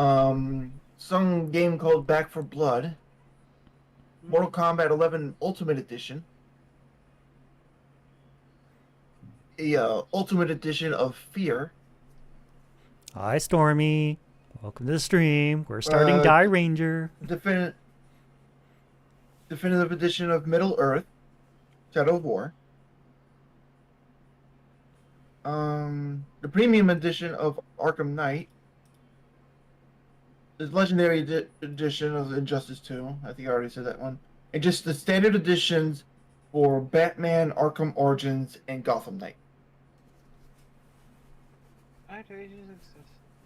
Some game called Back for Blood, Mortal Kombat 11 Ultimate Edition, a Ultimate Edition of Fear, Hi, Stormy. Welcome to the stream. We're starting uh, Dairanger. Definitive Edition of Middle Earth, Shadow of War, the Premium Edition of Arkham Knight, the Legendary Edition of Injustice 2. I think I already said that one, and just the standard editions for Batman, Arkham Origins, and Gotham Knight.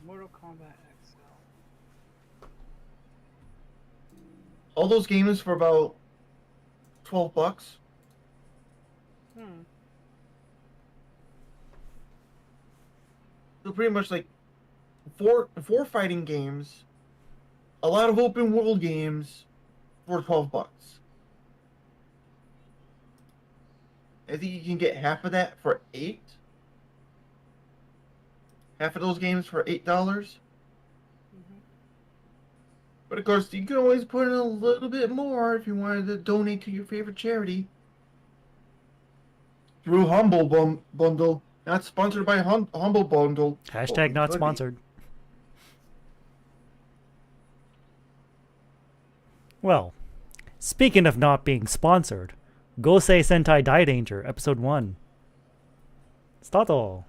Mortal Kombat XL. All those games for about $12. So pretty much like four fighting games, a lot of open world games for $12. I think you can get half of that for $8. Half of those games for $8. But of course, you can always put in a little bit more if you wanted to donate to your favorite charity. Through Humble Bundle. Not sponsored by Humble Bundle. Hashtag not sponsored. Well, speaking of not being sponsored, Gosei Sentai Dairanger, Episode 1. Stato!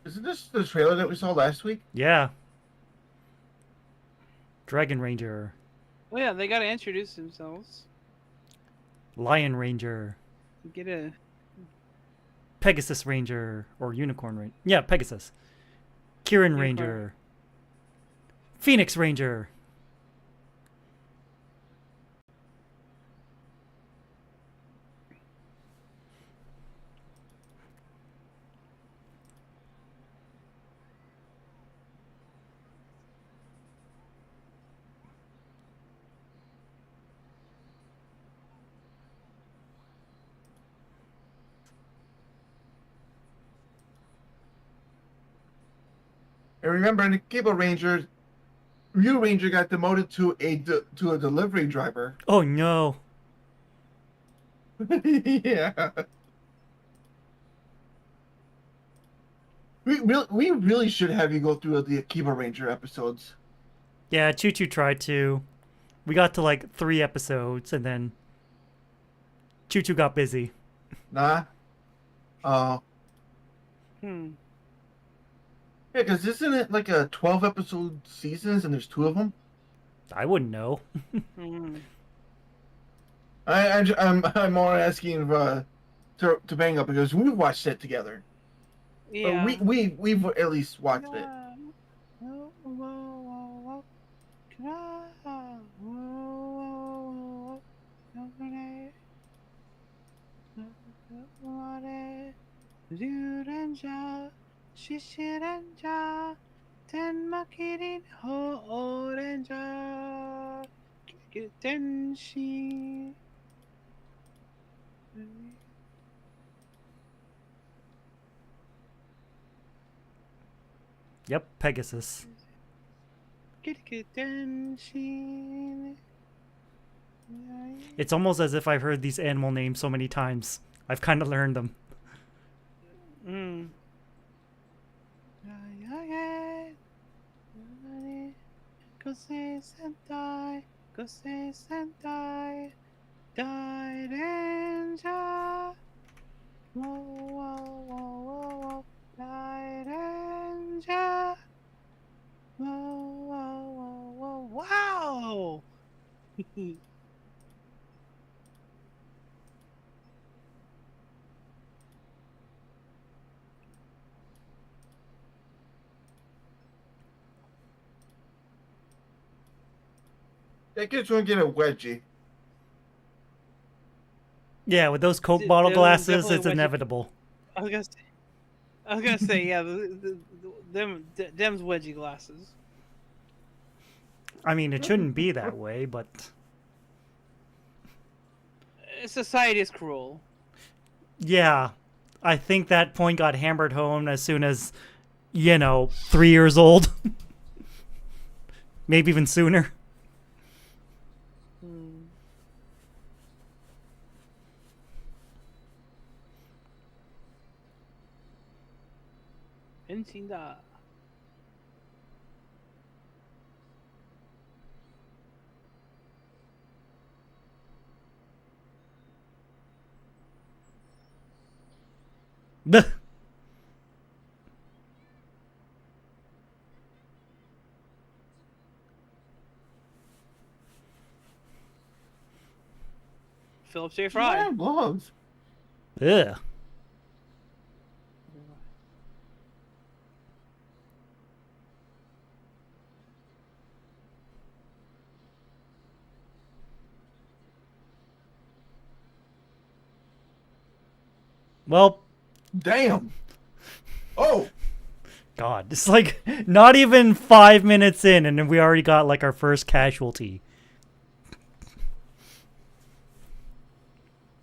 Isn't this the trailer that we saw last week? Yeah. Dragon Ranger. Well, yeah, they gotta introduce themselves. Lion Ranger. Get a Pegasus Ranger. Or Unicorn Ranger. Yeah, Pegasus. Kirin Ranger. Phoenix Ranger. And remember, in the Cable Ranger, Ryu Ranger got demoted to a delivery driver. Oh no. Yeah. We really should have you go through the Akiba Ranger episodes. Yeah, Choo Choo tried to. We got to like 3 episodes and then Choo Choo got busy. Nah. Yeah, because isn't it like a 12-episode seasons and there's 2 of them? I wouldn't know. I'm more asking to bang up because we've watched it together. yeah. We've at least watched it. Yep, Pegasus. It's almost as if I've heard these animal names so many times. I've kind of learned them. Gosei Sentai, Gosei Sentai, Dairanger. Whoa, whoa, whoa, whoa, whoa, Dairanger. Whoa, whoa, whoa, whoa, wow! That kid's gonna get a wedgie. Yeah, with those Coke Dude, bottle there's glasses, definitely it's a wedgie. inevitable. I was gonna say, I was gonna say, yeah, them's wedgie glasses. I mean, it shouldn't be that way, but Society is cruel. yeah. I think that point got hammered home as soon as, 3 years old. Maybe even sooner. Hmm. Encinda. Philip J. Why Fry. have gloves? Ugh. Well, Damn. Oh, God, it's like not even 5 minutes in, and we already got like our first casualty.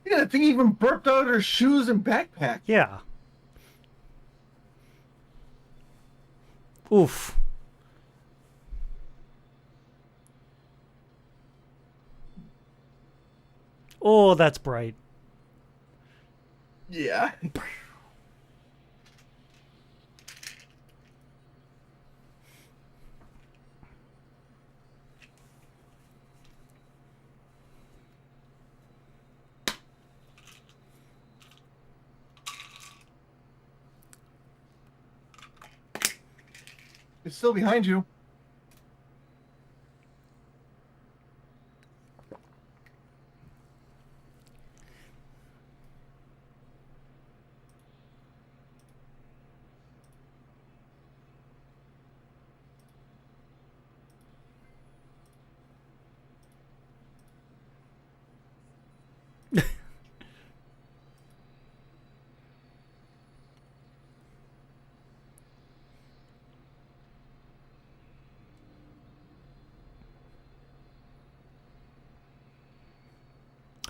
yeah, that thing even burped out her shoes and backpack. Yeah. Oof. Oh, that's bright. Yeah. It's still behind you.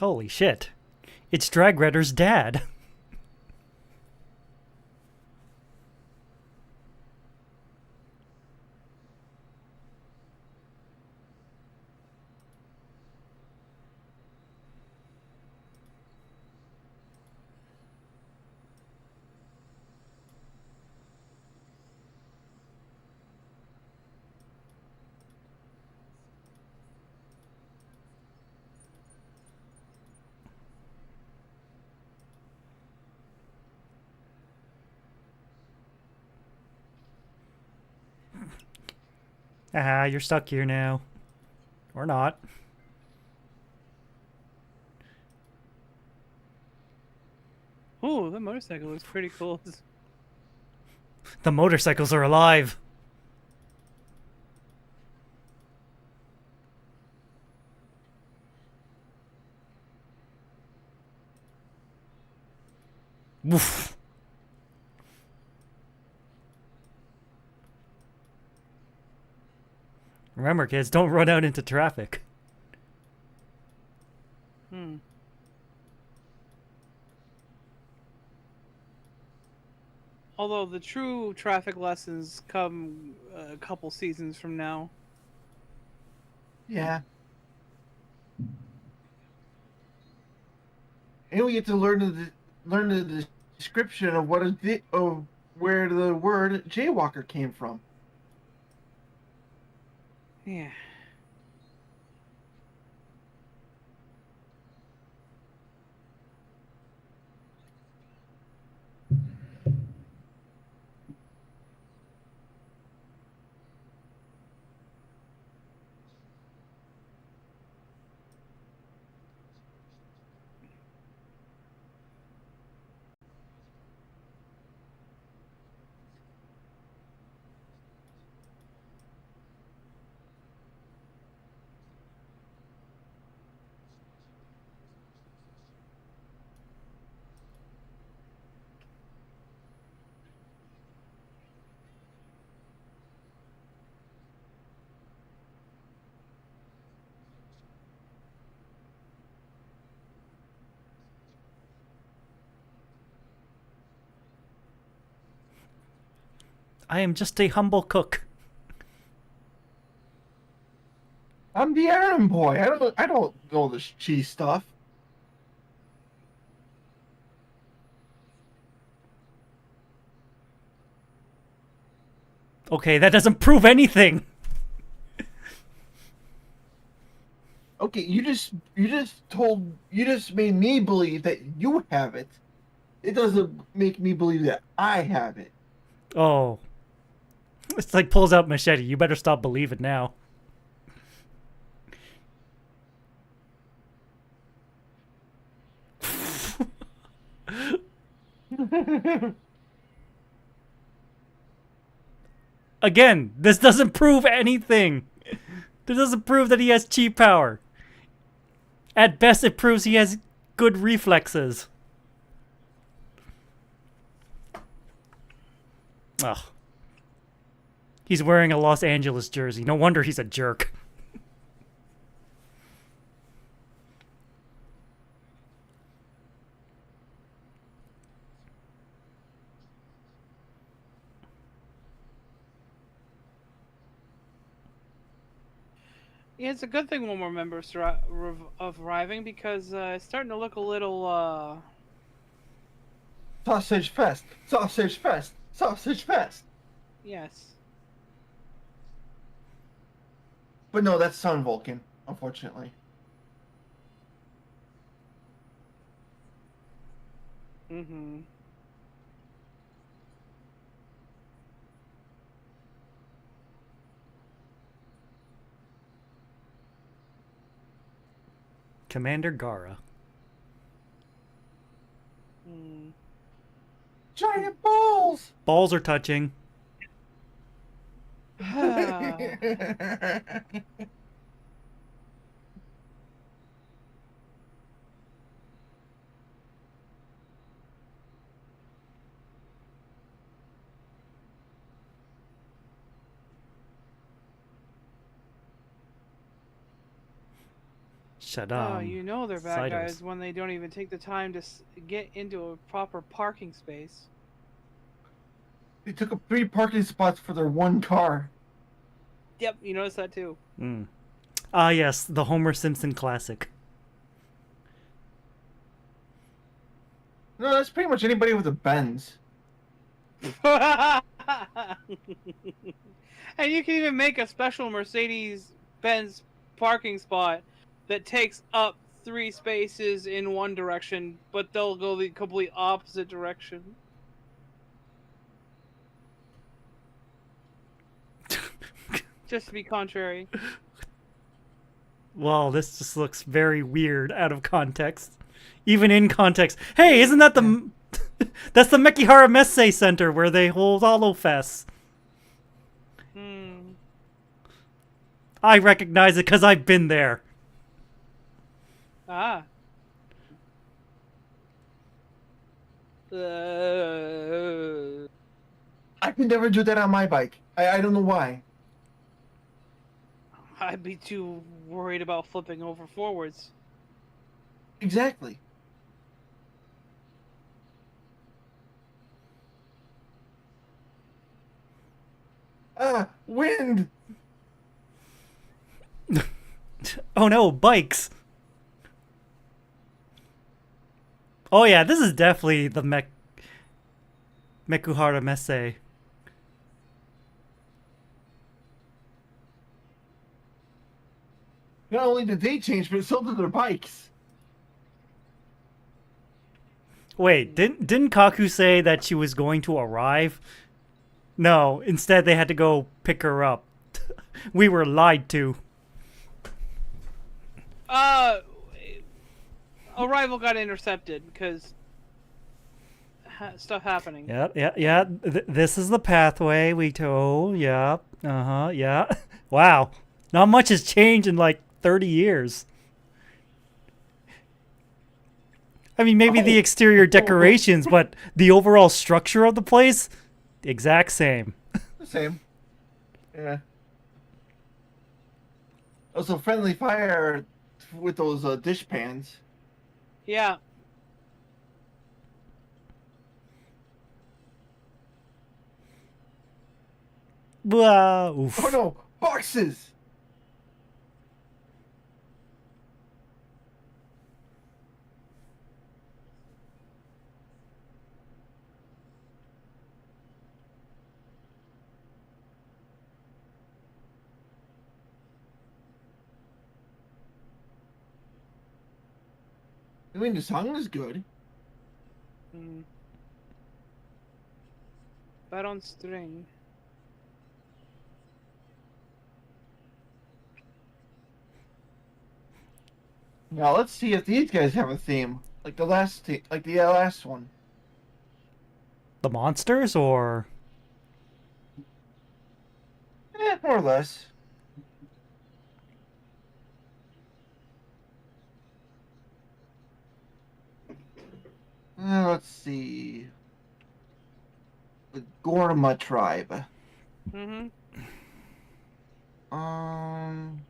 Holy shit. It's Drag Redder's dad. Ah, you're stuck here now. Or not. Ooh, that motorcycle looks pretty cool. The motorcycles are alive. Woof. Remember, kids, don't run out into traffic. Hmm. Although the true traffic lessons come a couple seasons from now. Yeah. And we get to learn the description of of where the word jaywalker came from. Yeah. I am just a humble cook. I'm the errand boy. I don't know this cheese stuff. Okay, that doesn't prove anything. Okay, you just made me believe that you have it. It doesn't make me believe that I have it. Oh. It's like pulls out machete. You better stop believing now. Again, this doesn't prove anything. This doesn't prove that he has chi power. At best, it proves he has good reflexes. Ugh. He's wearing a Los Angeles jersey. No wonder he's a jerk. Yeah, it's a good thing one more member's arriving because it's starting to look a little, Sausage fest, sausage fest, sausage fest. yes. But no, that's Sun Vulcan, unfortunately. Mm-hmm. Commander Gara. Mm. Giant balls! Balls are touching. Oh, you know they're bad Cytos. guys when they don't even take the time to get into a proper parking space. They took up 3 parking spots for their one car. Yep, you noticed that too. Mm. Ah, yes, the Homer Simpson classic. No, that's pretty much anybody with a Benz. And you can even make a special Mercedes-Benz parking spot that takes up 3 spaces in one direction, but they'll go the complete opposite direction. Just to be contrary. Well, this just looks very weird out of context. Even in context. Hey, isn't that the... That's the Mekihara Messe Center where they hold Holofests. Hmm. I recognize it because I've been there. Ah. I could never do that on my bike. I don't know why. I'd be too worried about flipping over forwards. Exactly. Ah, wind! Oh no, bikes! Oh yeah, this is definitely the Mekuhara Messe. Not only did they change, but so did their bikes. Wait, didn't Kaku say that she was going to arrive? No, instead they had to go pick her up. We were lied to. Arrival got intercepted because stuff happening. Yeah. This is the pathway we told. Yeah. Yeah. Wow. Not much has changed in like 30 years. I mean, maybe the exterior decorations, but the overall structure of the place, the exact same. Same. Yeah. Also, friendly fire with those dish pans. Yeah. Blah, oof. Oh no, boxes! I mean, the song is good. Mm. But on string. Now let's see if these guys have a theme, like the last one. The monsters, or More or less. Let's see. The Gorma tribe. Mm-hmm. Um.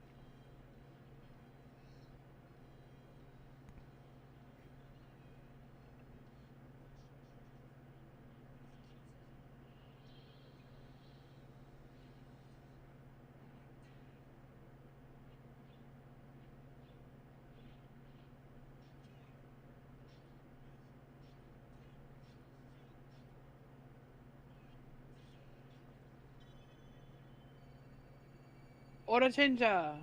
Order changer.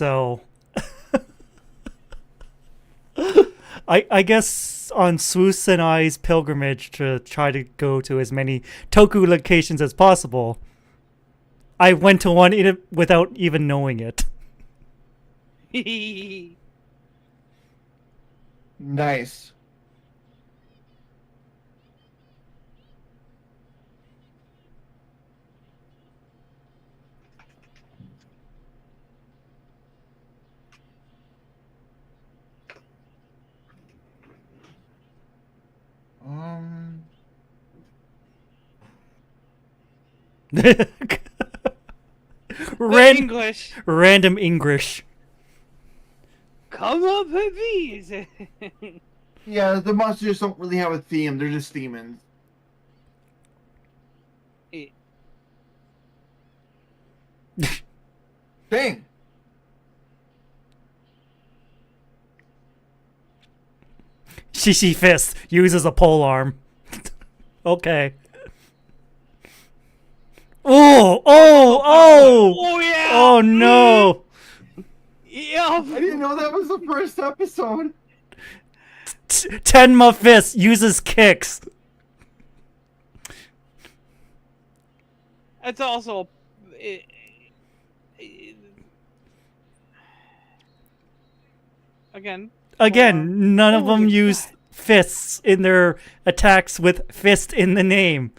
so. I guess on Swoos and I's pilgrimage to try to go to as many Toku locations as possible, I went to one without even knowing it. Nice. Um. English. Random English. Come up, please. Yeah, the monsters don't really have a theme. They're just demons. Dang. Shishi Fist uses a pole arm. Okay. Oh, oh, oh! Oh yeah! Oh no! Yeah. I didn't know that was the first episode. Tenma Fist uses kicks. It's also. Again. Again, none of them Holy use God. fists in their attacks with fist in the name.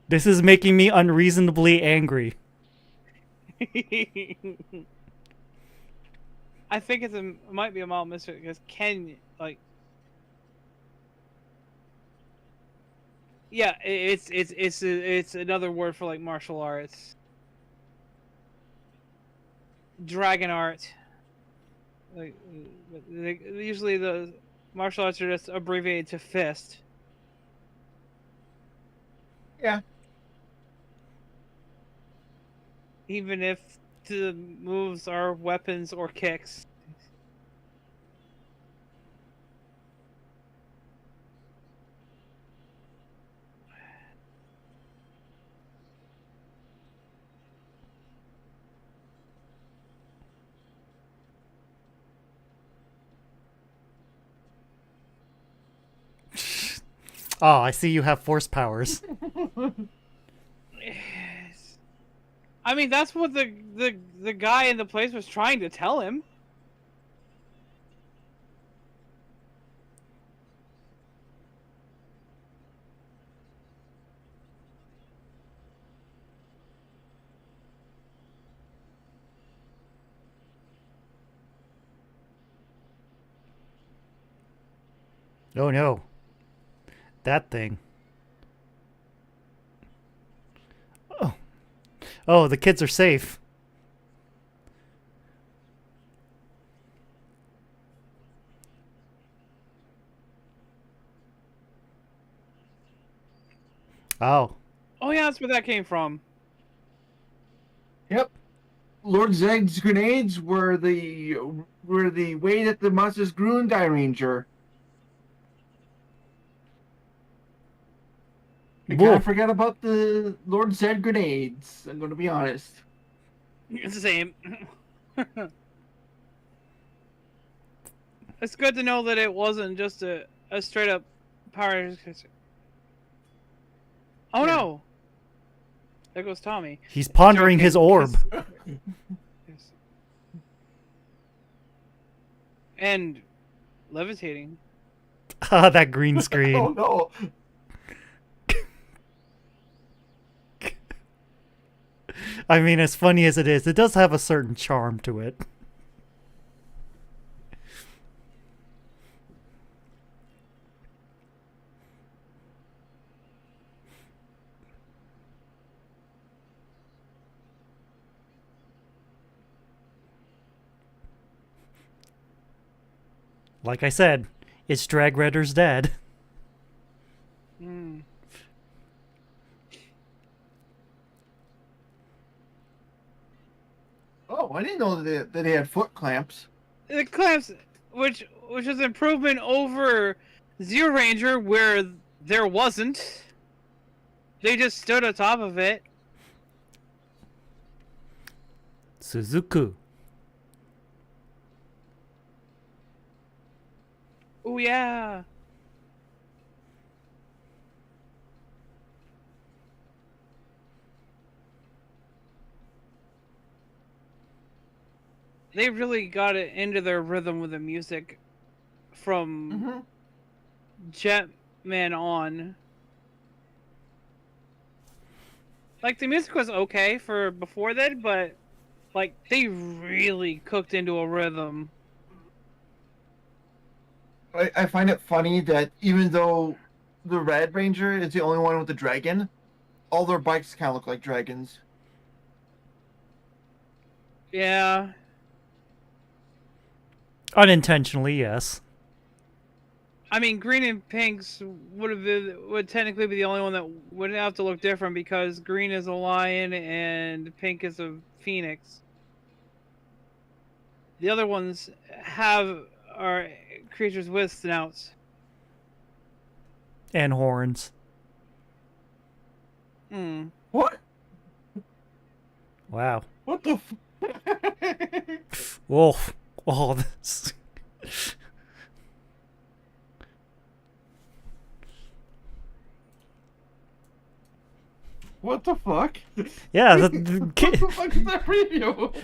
This is making me unreasonably angry. I think it might be a mild mistake because Ken yeah, it's another word for like martial arts, dragon art. Like usually the martial arts are just abbreviated to fist. Yeah. Even if the moves are weapons or kicks. Oh, I see you have force powers. I mean, that's what the guy in the place was trying to tell him. Oh no. That thing. Oh. Oh, the kids are safe. Oh. Oh yeah, that's where that came from. Yep. Lord Zeg's grenades were the way that the monsters grew in Dairanger. I kind Whoa. of forgot about the Lord Zed grenades. I'm going to be honest. It's the same. It's good to know that it wasn't just a straight up power. Oh Yeah. no! There goes Tommy. He's pondering Joking, his orb. Yes. And levitating. Ah, that green screen. Oh no. I mean, as funny as it is, it does have a certain charm to it. Like I said, it's Drag Redder's dad. Mm. Oh, I didn't know that they had foot clamps. The clamps, which is improvement over Zero Ranger, where there wasn't. They just stood on top of it. Suzuku. Oh yeah. They really got it into their rhythm with the music from Jetman on. Like the music was okay for before that, but like they really cooked into a rhythm. I find it funny that even though the Red Ranger is the only one with the dragon, all their bikes kind of look like dragons. Yeah. Unintentionally, yes. I mean, green and pinks would technically be the only one that would have to look different because green is a lion and pink is a phoenix. The other ones are creatures with snouts. And horns. Hmm. What? Wow. What the? Whoa. All this. What the fuck? Yeah, What the fuck is that preview?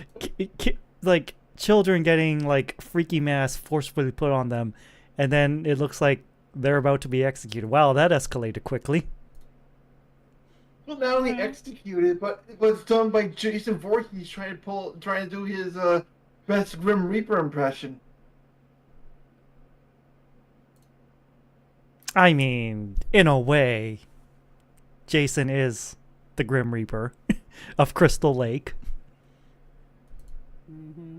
like children getting like freaky masks forcefully put on them, and then it looks like they're about to be executed. Wow, that escalated quickly. Well, not only executed, but it was done by Jason Voorhees trying to do his best Grim Reaper impression. I mean, in a way, Jason is the Grim Reaper of Crystal Lake. Mm-hmm.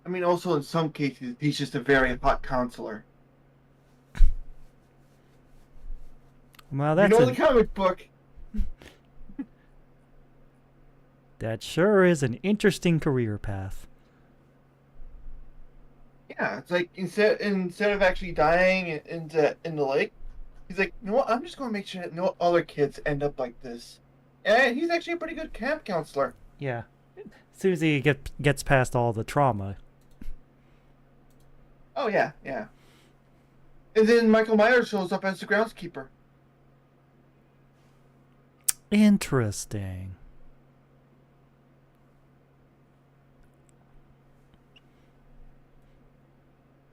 I mean, also in some cases, he's just a very hot counselor. Well, that's you know the comic book. That sure is an interesting career path. Yeah, it's like instead of actually dying in the lake, he's like, you know what? I'm just going to make sure that no other kids end up like this. And he's actually a pretty good camp counselor. Yeah. As soon as he gets past all the trauma. Oh yeah, yeah. And then Michael Myers shows up as the groundskeeper. Interesting.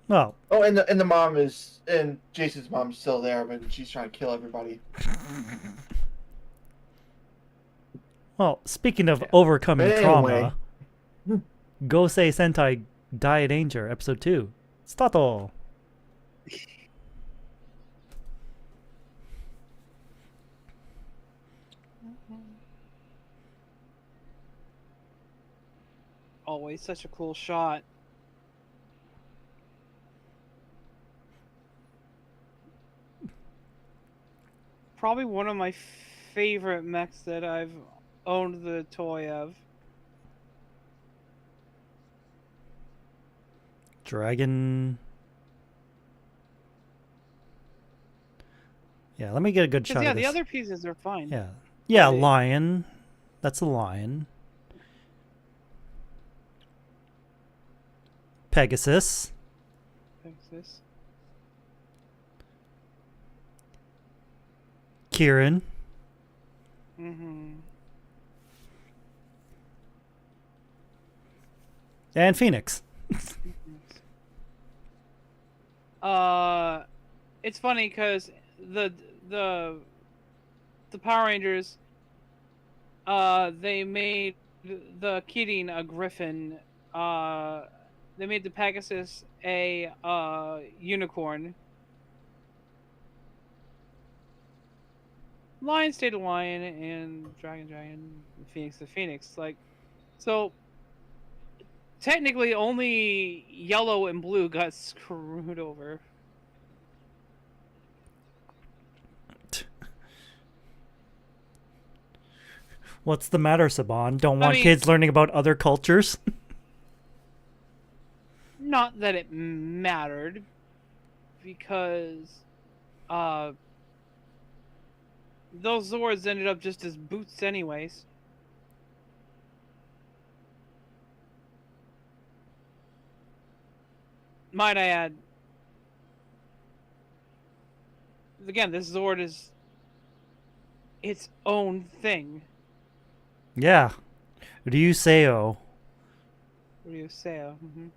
Well. Oh, and the mom is, and Jason's mom's still there, but she's trying to kill everybody. Well, speaking of overcoming But anyway. trauma, Gosei Sentai Dairanger, episode 2. Stato! Always such a cool shot. Probably one of my favorite mechs that I've owned the toy of. Dragon. Yeah, let me get a good shot Yeah, of this. the other pieces are fine. Yeah. Yeah, Right. lion. That's a lion. Pegasus. Texas. Kieran. Mm-hmm. And Phoenix. It's funny because the Power Rangers, they made the Kirin a griffin. They made the Pegasus a unicorn. Lion stayed a lion, and Dragon, Phoenix the Phoenix. Like, so technically, only yellow and blue got screwed over. What's the matter, Saban? Don't I want mean- kids learning about other cultures? Not that it mattered, because those Zords ended up just as boots anyways. Might I add, again, this Zord is its own thing. Yeah. Ryuseo. What do you say? Mm-hmm.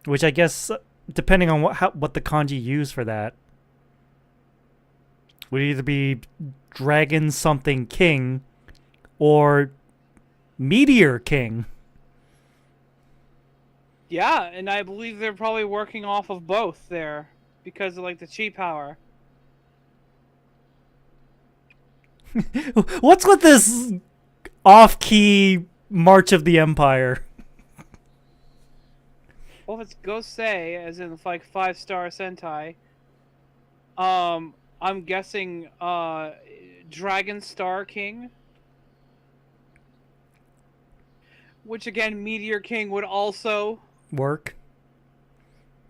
Which I guess, depending on what the kanji use for that, would either be Dragon something King or Meteor King. Yeah, and I believe they're probably working off of both there because of like the chi power. What's with this off-key March of the Empire? Well, if it's Gosei, as in like 5-star Sentai, I'm guessing Dragon Star King, which again Meteor King would also Work.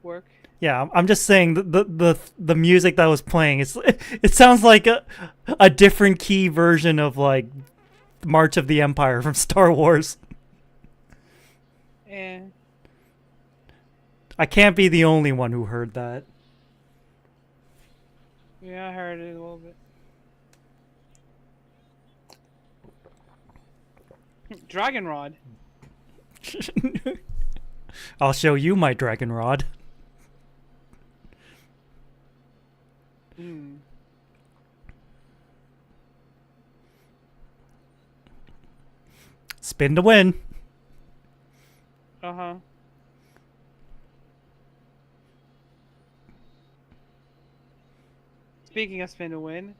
work. Yeah, I'm just saying the music that was playing. It sounds like a different key version of like March of the Empire from Star Wars. Eh. I can't be the only one who heard that. Yeah, I heard it a little bit. Dragon Rod. I'll show you my dragon rod. Hmm. Spin to win. Uh-huh. Speaking of spin to win.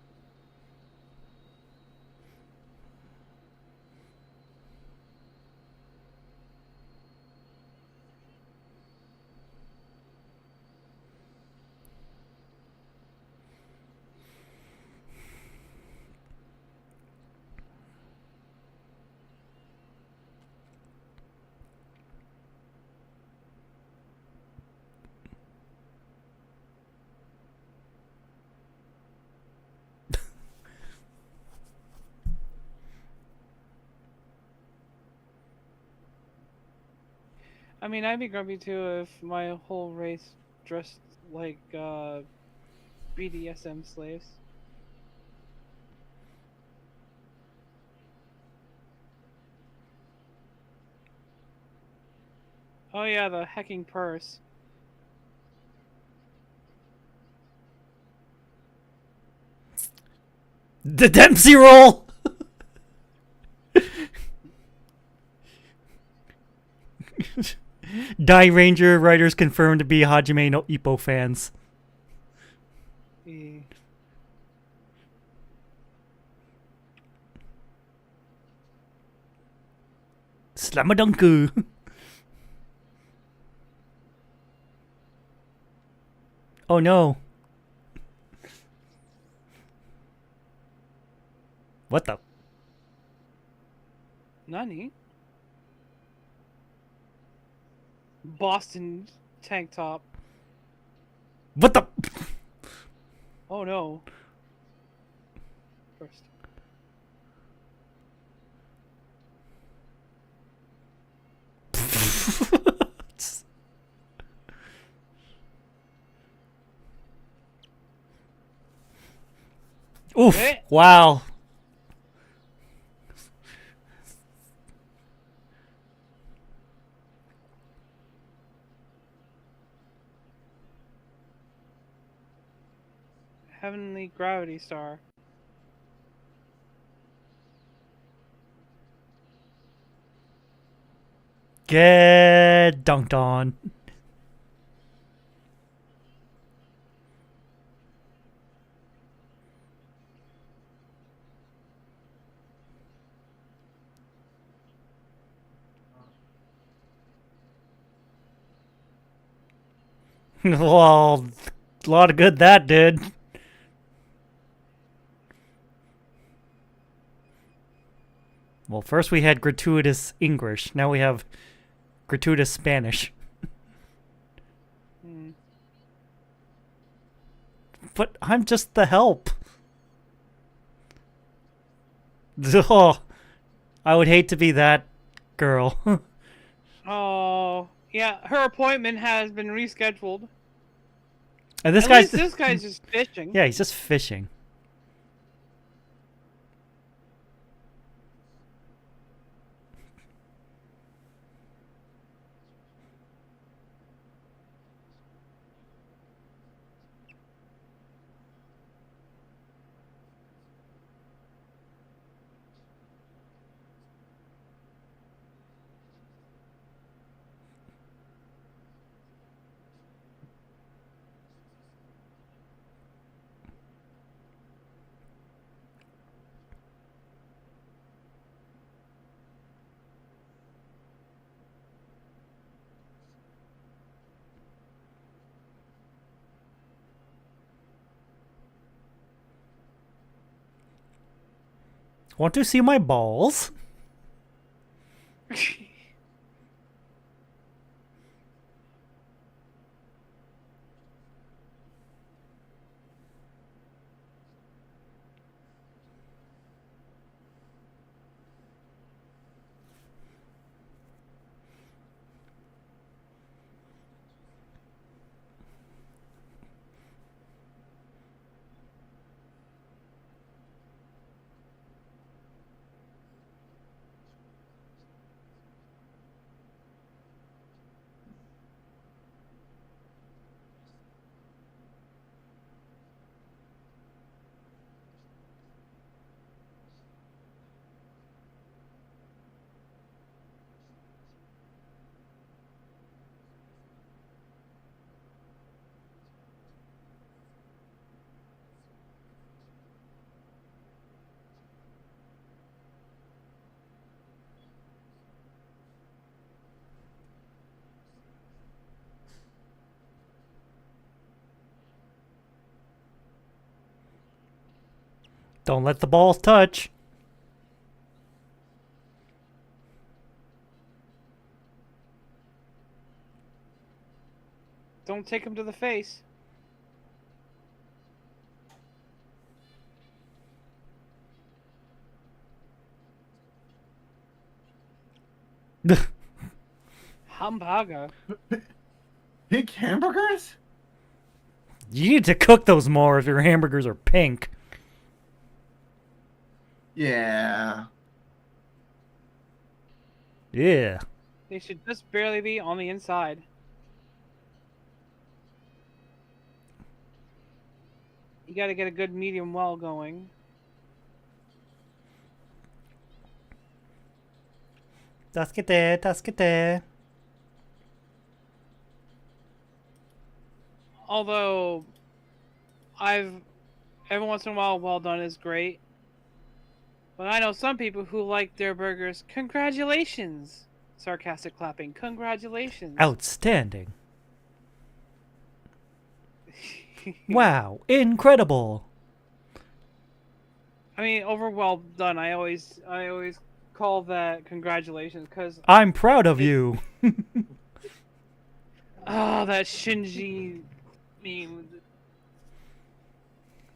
I mean, I'd be grumpy too if my whole race dressed like BDSM slaves. Oh yeah, the hecking purse. The Dempsey roll. Dairanger writers confirmed to be Hajime no Ippo fans. Eh. Slamadunku. Oh no. What the? Nani? Boston tank top. What the? Oh no. First. Oof. Eh? Wow. Heavenly Gravity Star. Get dunked on. Well, a lot of good that did. Well, first we had gratuitous English. Now we have gratuitous Spanish. Hmm. But I'm just the help. Oh, I would hate to be that girl. Oh, yeah. Her appointment has been rescheduled. And this At guy's least this guy's just fishing. yeah, he's just fishing. Want to see my balls? Don't let the balls touch. Don't take him to the face. Hamburger. Pink hamburgers? You need to cook those more if your hamburgers are pink. Yeah. Yeah. They should just barely be on the inside. You gotta get a good medium well going. Tasquete, tasquete. Although, every once in a while, well done is great. But I know some people who like their burgers. Congratulations! Sarcastic clapping. Congratulations. Outstanding. Wow, incredible. I mean, over well done. I always call that congratulations because I'm proud of you. that Shinji meme.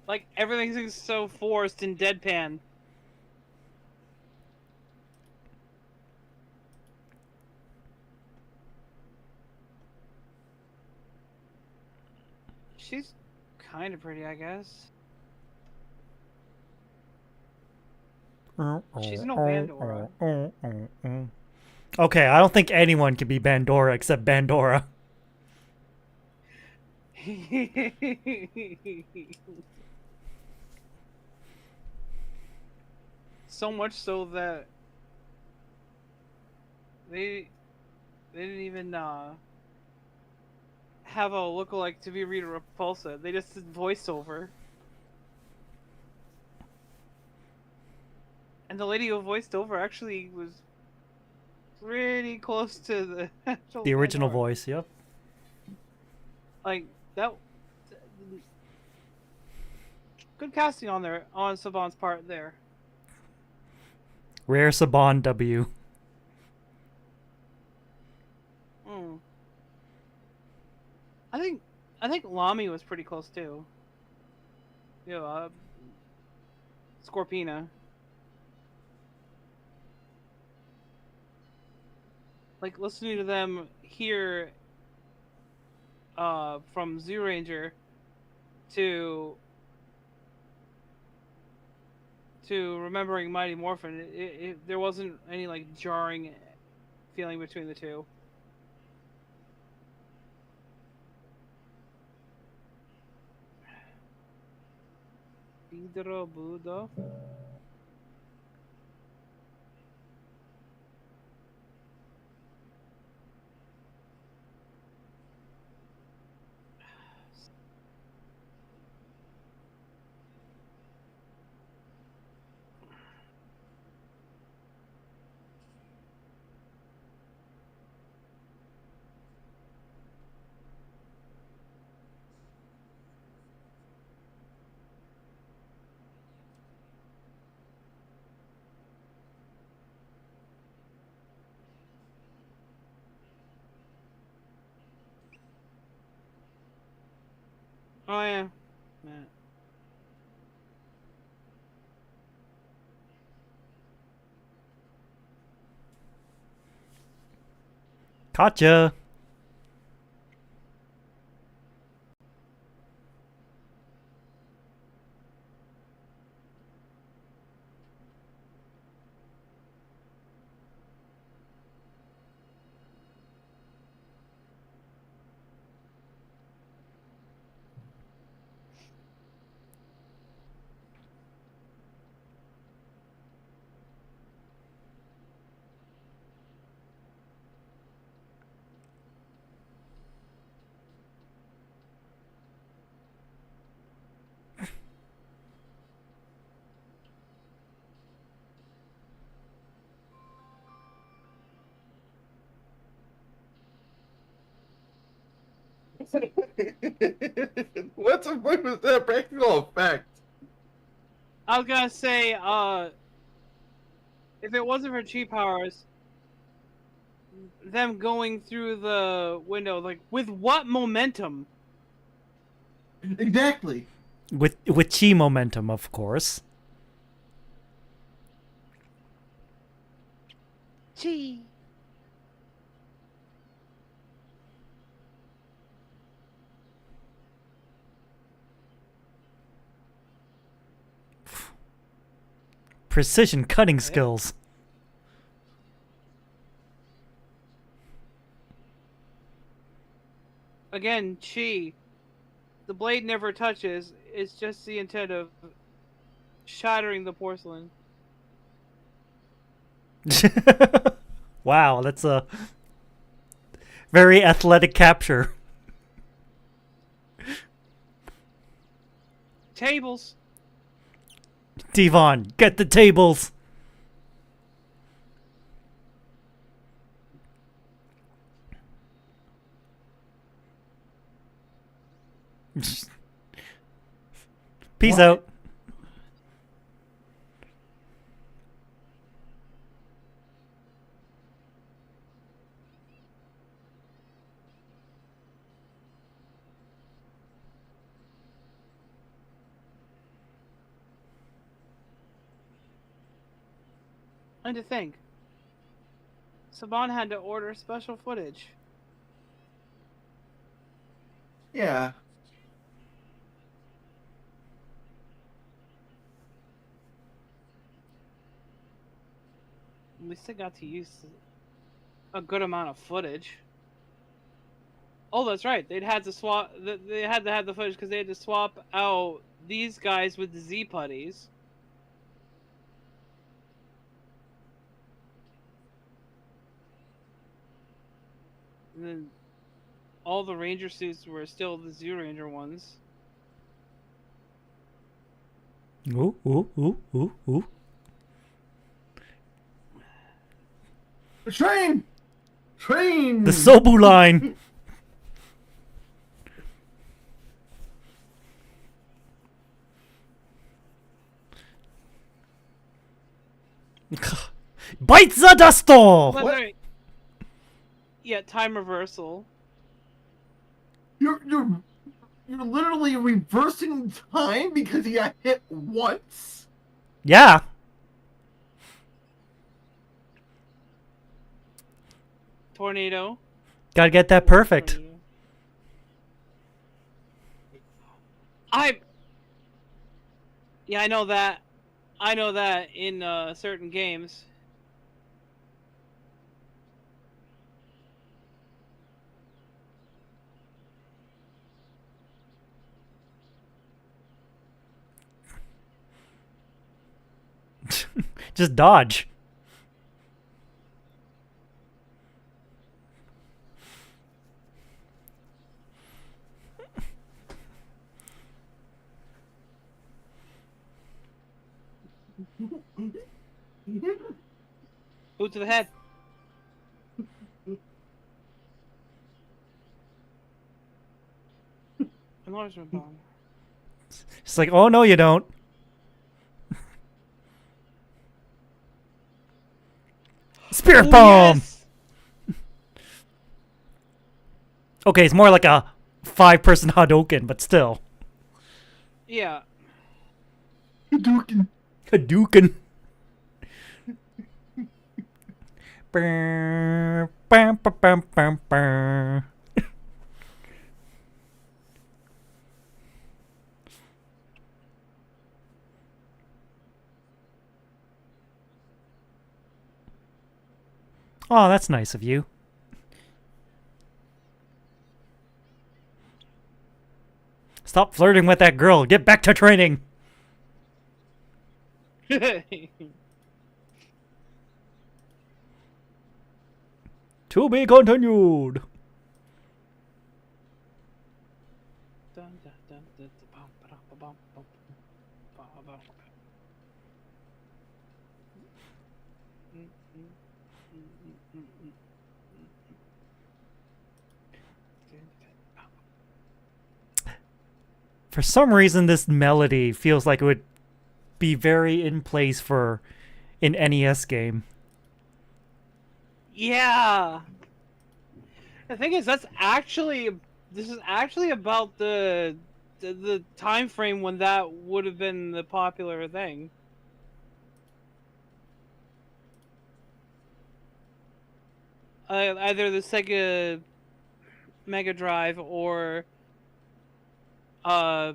Like everything's so forced and deadpan. She's kind of pretty, I guess. She's no Bandora. Okay, I don't think anyone can be Bandora except Bandora. So much so that they didn't even have a lookalike to be Rita Repulsa. They just did voiceover. And the lady who voiced over actually was pretty close to the actual The original Pandora. voice, yep. Like that. Good casting on Saban's part there. Rare Saban W. Mm. I think Lamy was pretty close too. Scorpina. Like listening to them here from Dairanger to remembering Mighty Morphin, there wasn't any like jarring feeling between the two. Pedro Budo. Oh yeah. Yeah. Gotcha. What's the point with that practical effect? I was gonna say, if it wasn't for chi powers, them going through the window, like with what momentum? Exactly. With chi momentum, of course. Chi. Precision cutting skills. Again, chi. The blade never touches. It's just the intent of shattering the porcelain. Wow, that's a very athletic capture. Tables. Devon, get the tables. Peace What? out. And to think, Saban had to order special footage. Yeah. At least they got to use a good amount of footage. Oh, that's right. They'd had to swap. They had to have the footage because they had to swap out these guys with the Z putties. And then all the Ranger suits were still the Zoo Ranger ones. Ooh, ooh, ooh, ooh, ooh. The train! Train! The Sobu line. Bite the dusto! But What? right. Yeah, time reversal. You're literally reversing time because he got hit once? Yeah. Tornado. Gotta get that perfect. Tornado. Yeah, I know that. I know that in certain games. Just dodge. Boot to the head. Enlargement bomb. It's like, oh no, you don't. Spirit Ooh, bomb. yes! Okay, it's more like a 5-person Hadouken, but still. Yeah. Hadouken. Hadouken. Brr, bam, bam, bam, bam, bam. Oh, that's nice of you. Stop flirting with that girl. Get back to training. To be continued. For some reason, this melody feels like it would be very in place for an NES game. Yeah. The thing is, this is actually about the time frame when that would have been the popular thing. Either the Sega Mega Drive or a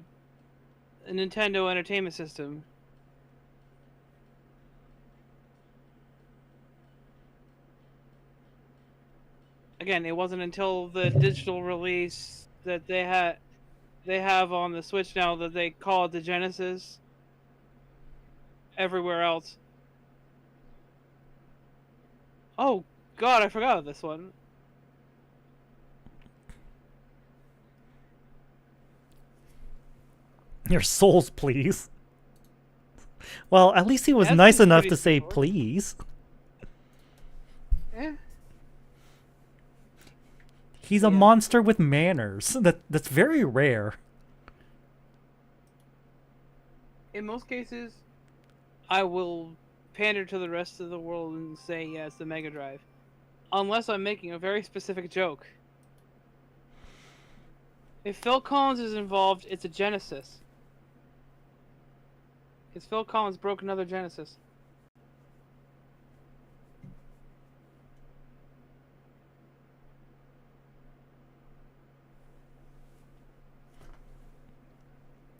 Nintendo Entertainment System. Again, it wasn't until the digital release that they have on the Switch now that they call it the Genesis. Everywhere else. Oh God, I forgot this one. Your souls, please. Well, at least he was That nice seems enough pretty to say simple. please. Eh. He's a Yeah. monster with manners. That's very rare. In most cases, I will pander to the rest of the world and say, yeah, it's the Mega Drive. Unless I'm making a very specific joke. If Phil Collins is involved, it's a Genesis. Because Phil Collins broke another Genesis.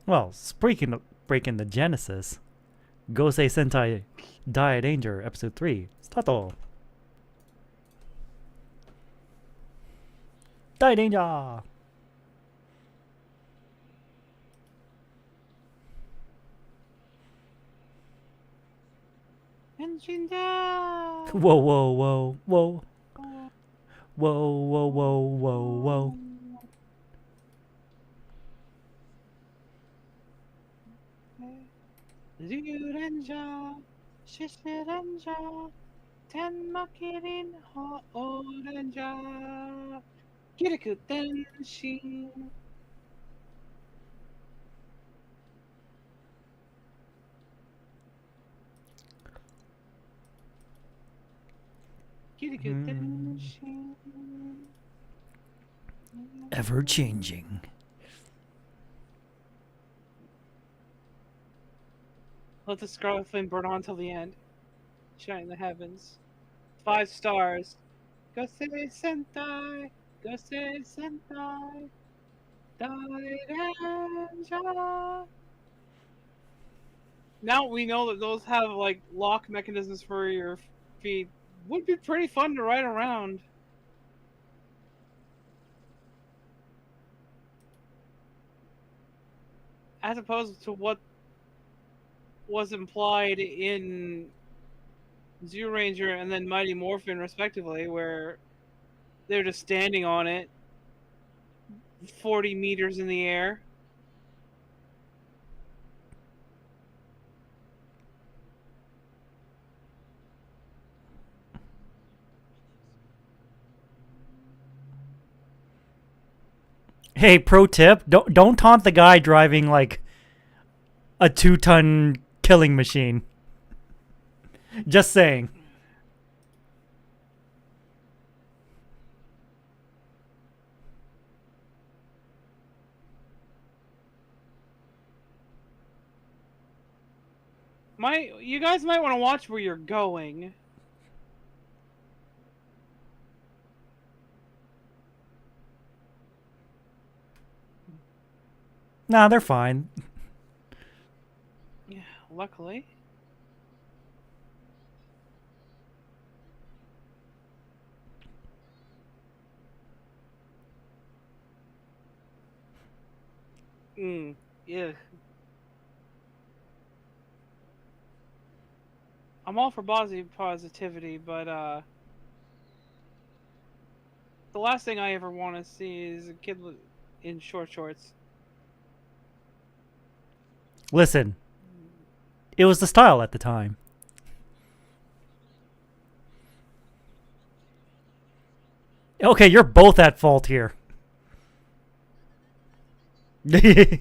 Well, speaking of breaking the Genesis, Gosei Sentai Dairanger Episode 3. Start. Dairanger! Engine down! Whoa, whoa, whoa, whoa. Whoa, whoa, whoa, whoa, whoa. Ryurenja, Shishirenja, Tenmakirin ho Orenja, Kiriku Tenshin. Kiriku Tenshin. Ever changing. Let the scarlet flame burn on till the end. Shine in the heavens. 5 stars. Gosei Sentai. Gosei Sentai. Dairanger. Now we know that those have like lock mechanisms for your feet. Would be pretty fun to ride around. As opposed to what was implied in Ranger and then Mighty Morphin, respectively, where they're just standing on it 40 meters in the air. Hey, pro tip: don't taunt the guy driving like a 2-ton killing machine. Just saying. You guys might want to watch where you're going. Nah, they're fine. Yeah, luckily. Yeah. I'm all for body positivity, but the last thing I ever want to see is a kid in short shorts. Listen, it was the style at the time. Okay, you're both at fault here. There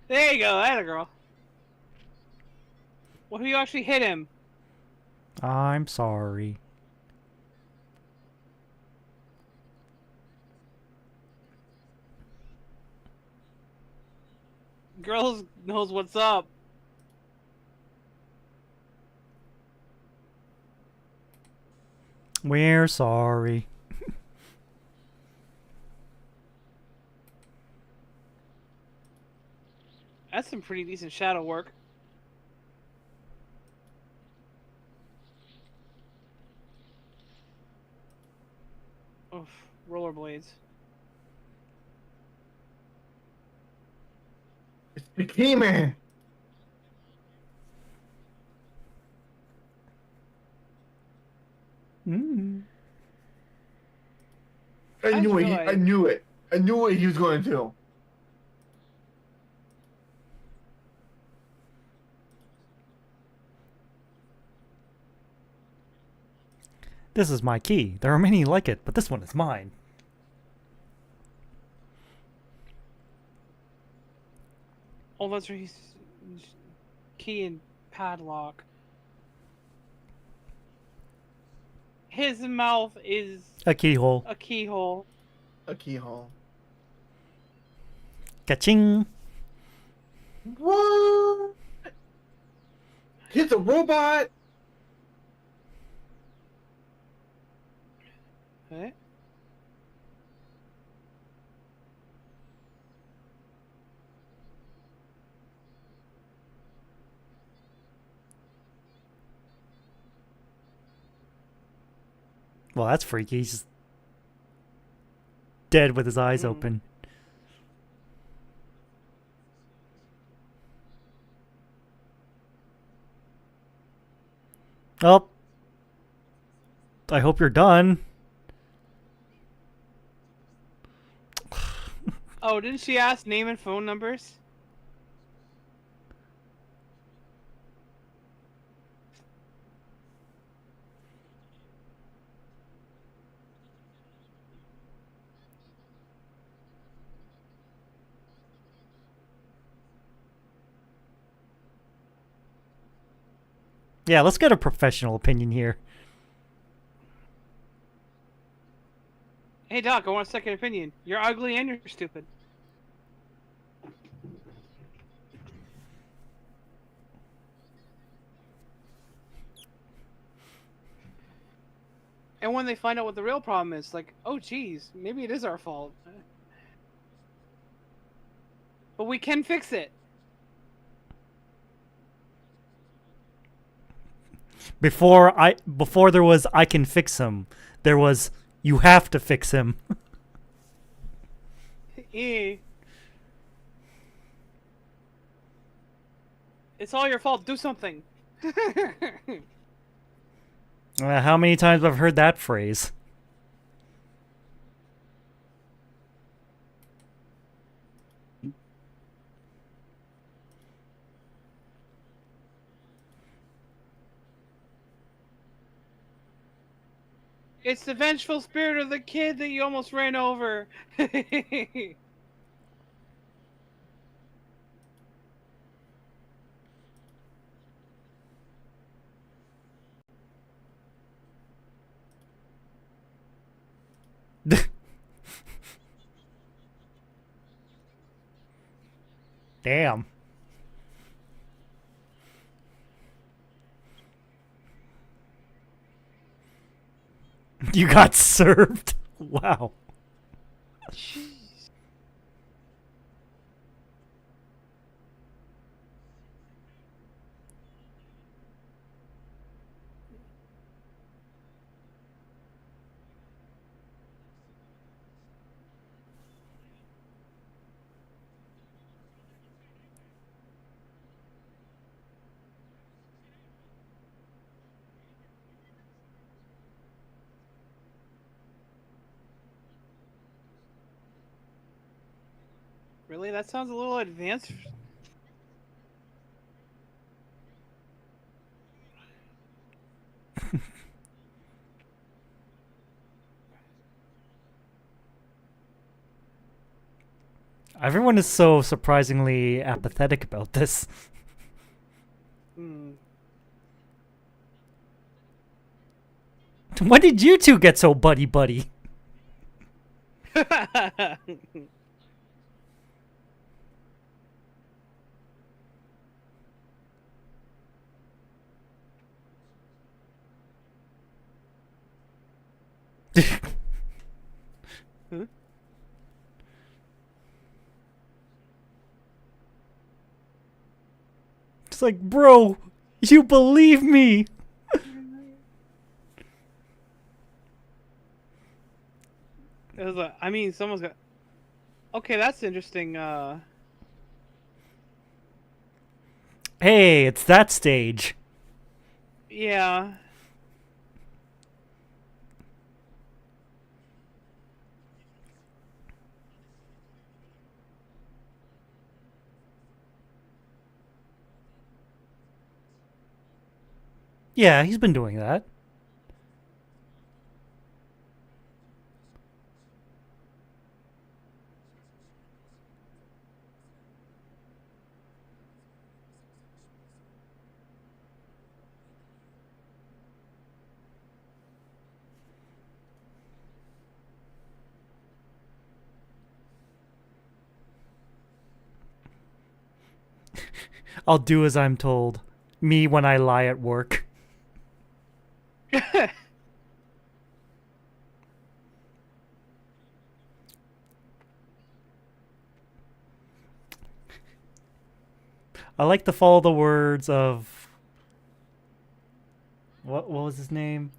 you go, that girl. What if you actually hit him? I'm sorry. Girls knows what's up. We're sorry. That's some pretty decent shadow work. Oof, rollerblades. It's the Key-Man. I I knew it. feel like- I knew it. I knew what he was going to do. This is my key. There are many like it, but this one is mine. Oh, that's right. Key and padlock. His mouth is A keyhole. a keyhole. A keyhole. Ka-ching! What? He's a robot. Okay. Well, that's freaky. He's just dead with his eyes Mm. open. Well, I hope you're done. Oh, didn't she ask name and phone numbers? Yeah, let's get a professional opinion here. Hey, Doc, I want a second opinion. You're ugly and you're stupid. And when they find out what the real problem is, like, oh, geez, maybe it is our fault. But we can fix it. Before there was I can fix him, there was you have to fix him. Eh. It's all your fault. Do something. How many times I've heard that phrase? It's the vengeful spirit of the kid that you almost ran over. Damn. You got served. Wow. Jeez. Really? That sounds a little advanced. Everyone is so surprisingly apathetic about this. Hmm. When did you two get so buddy-buddy? Huh? It's like, bro, you believe me. It was I mean, someone's got. Okay, that's interesting. Hey, it's that stage. Yeah. Yeah, he's been doing that. I'll do as I'm told. Me when I lie at work. I like to follow the words of what was his name?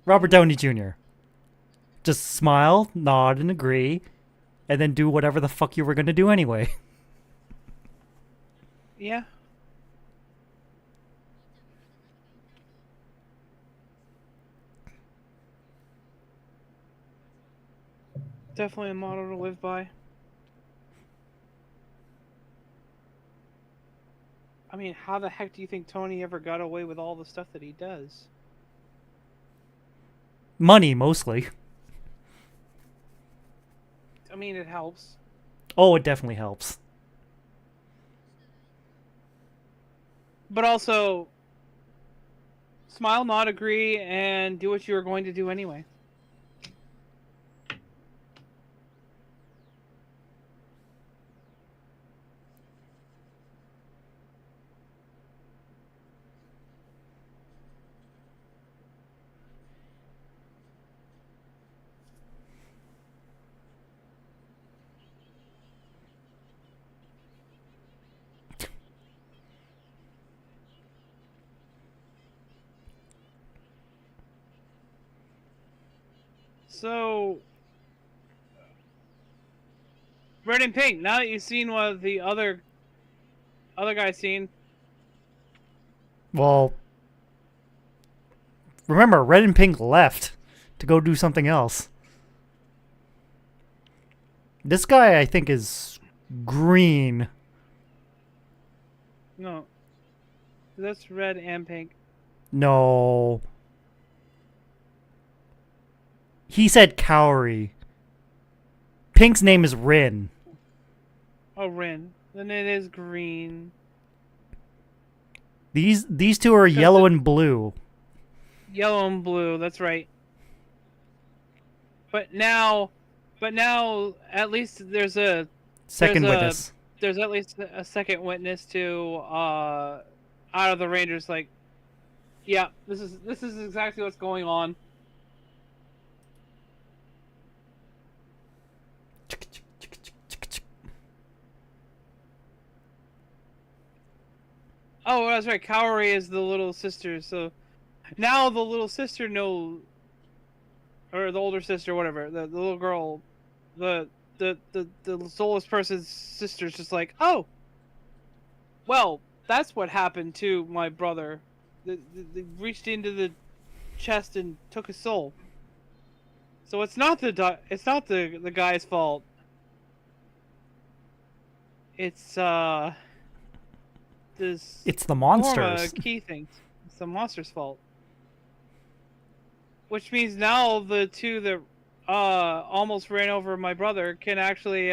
Robert Downey Jr. Just smile, nod, and agree, and then do whatever the fuck you were gonna do anyway. Yeah. Definitely a motto to live by. I mean, how the heck do you think Tony ever got away with all the stuff that he does? Money, mostly. I mean, it helps. Oh, it definitely helps. But also, smile, nod, agree, and do what you were going to do anyway. So, red and pink. Now that you've seen what the other guy's seen, Well, remember, Red and Pink left to go do something else. This guy, I think, is green. no, that's red and pink. No. He said Cowrie. Pink's name is Rin. Oh, Rin. Then it is green. These two are yellow and blue. Yellow and blue. That's right. But now, at least there's a Second there's witness. there's at least a second witness to out of the Rangers. Like, yeah, this is exactly what's going on. Oh, that's right. Cowrie is the little sister. So now the little sister knows, or the older sister, whatever. The little girl, the soulless person's sister's just like, oh, well, that's what happened to my brother. They reached into the chest and took his soul. So it's not the guy's fault. It's this It's the Norma monsters. key thing. It's the monster's fault. Which means now the two that almost ran over my brother can actually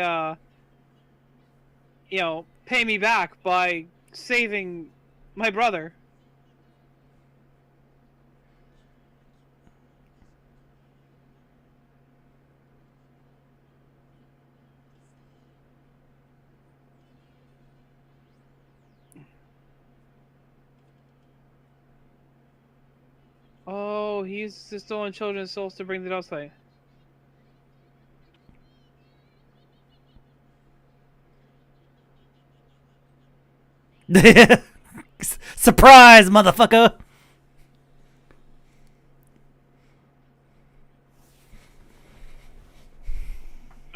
pay me back by saving my brother. Oh, he's the stolen children's souls to bring the Gosei. Surprise, motherfucker!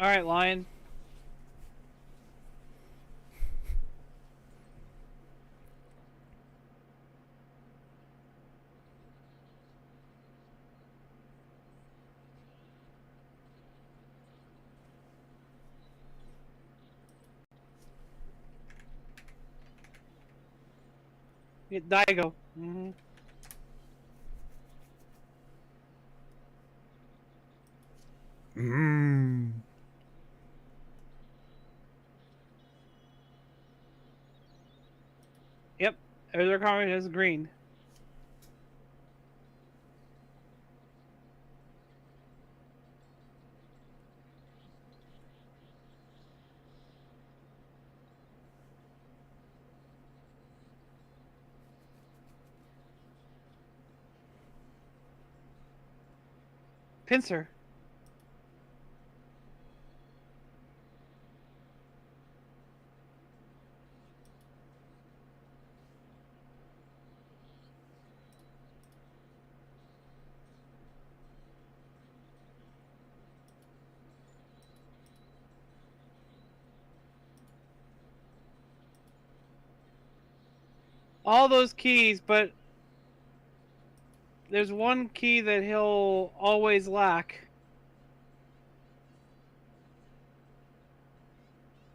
Alright, Lion. Yeah, Daigo. Mm-hmm. Mmm. Yep. Their comment is green. pincer. All those keys, but there's one key that he'll always lack.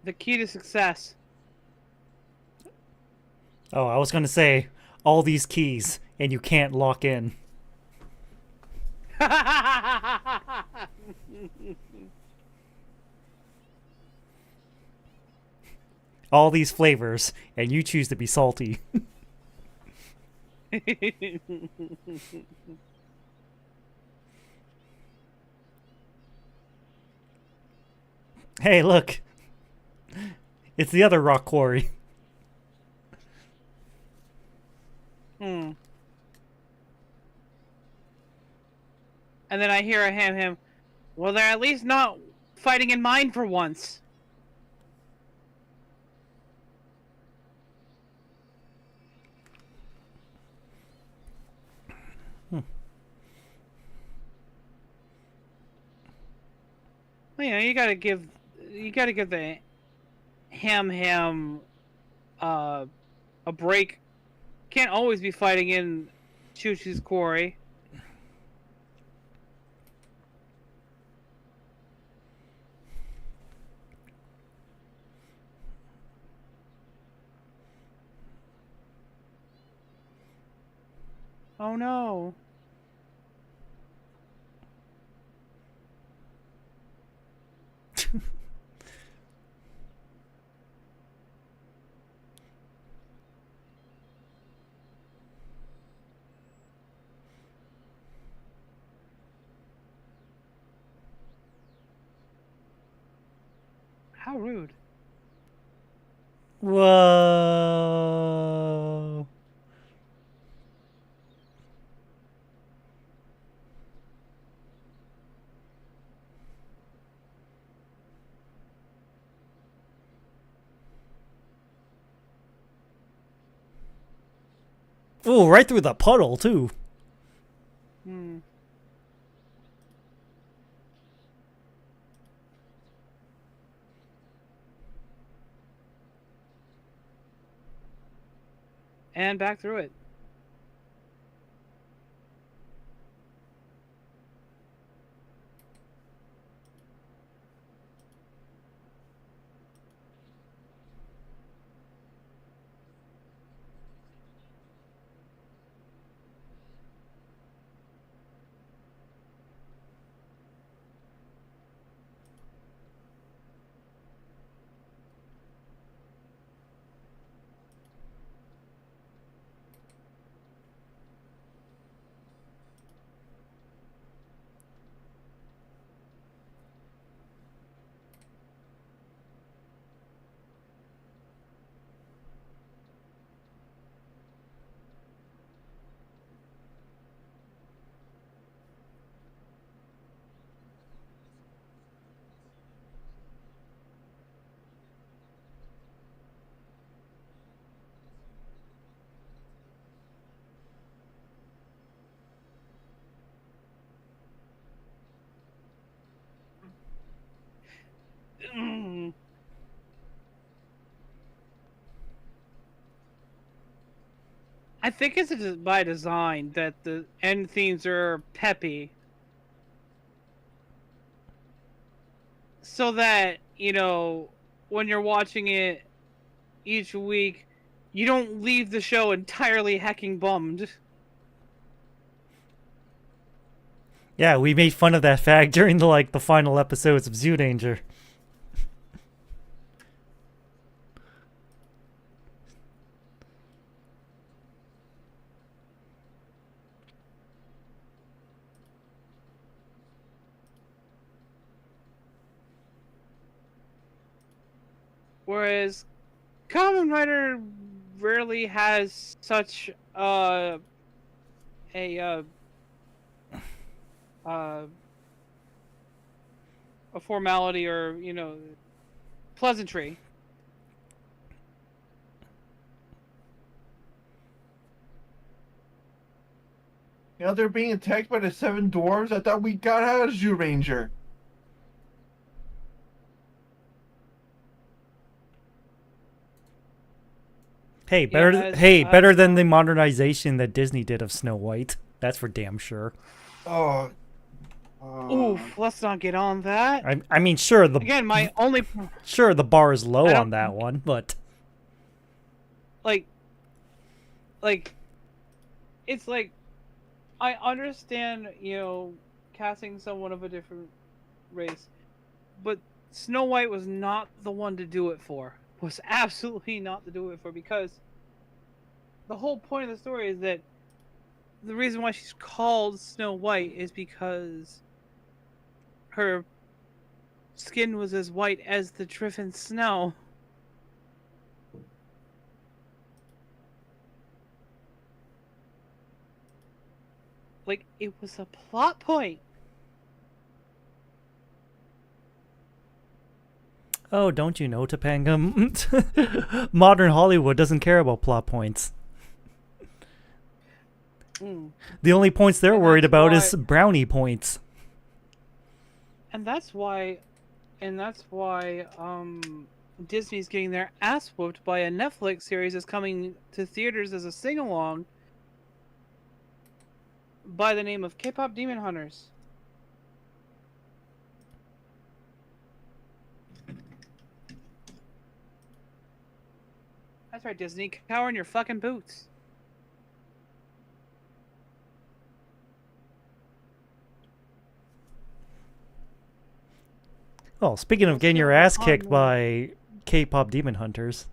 The key to success. Oh, I was gonna say all these keys and you can't lock in. All these flavors and you choose to be salty. Hey, look. It's the other rock quarry. And then I hear a ham. Well, they're at least not fighting in mine for once. Well, you gotta give the ham a break. Can't always be fighting in Choo-Choo's quarry. Oh no. How rude. Whoa. Ooh, right through the puddle, too. And back through it. I think it's by design that the end themes are peppy. So that, when you're watching it each week, you don't leave the show entirely hecking bummed. Yeah, we made fun of that fact during the final episodes of Dairanger. Whereas Kamen Rider rarely has such a a formality or pleasantry. You know, they're being attacked by the 7 dwarves. I thought we got out of Dairanger. Hey, Yeah, better than the modernization that Disney did of Snow White. That's for damn sure. Oh. Oof, let's not get on that. I mean, sure Again, my only the bar is low I on don't- that one, but like it's like I understand, casting someone of a different race, but Snow White was not the one to do it for. Was absolutely not to do it for, because the whole point of the story is that the reason why she's called Snow White is because her skin was as white as the driven snow. Like, it was a plot point. oh, don't you know, Topanga? Modern Hollywood doesn't care about plot points. The only points they're worried about is brownie points. And that's why Disney's getting their ass whooped by a Netflix series that's coming to theaters as a sing-along by the name of K-pop Demon Hunters. That's right, Disney. Cower in your fucking boots. Well, speaking of getting your ass kicked by K-pop demon hunters,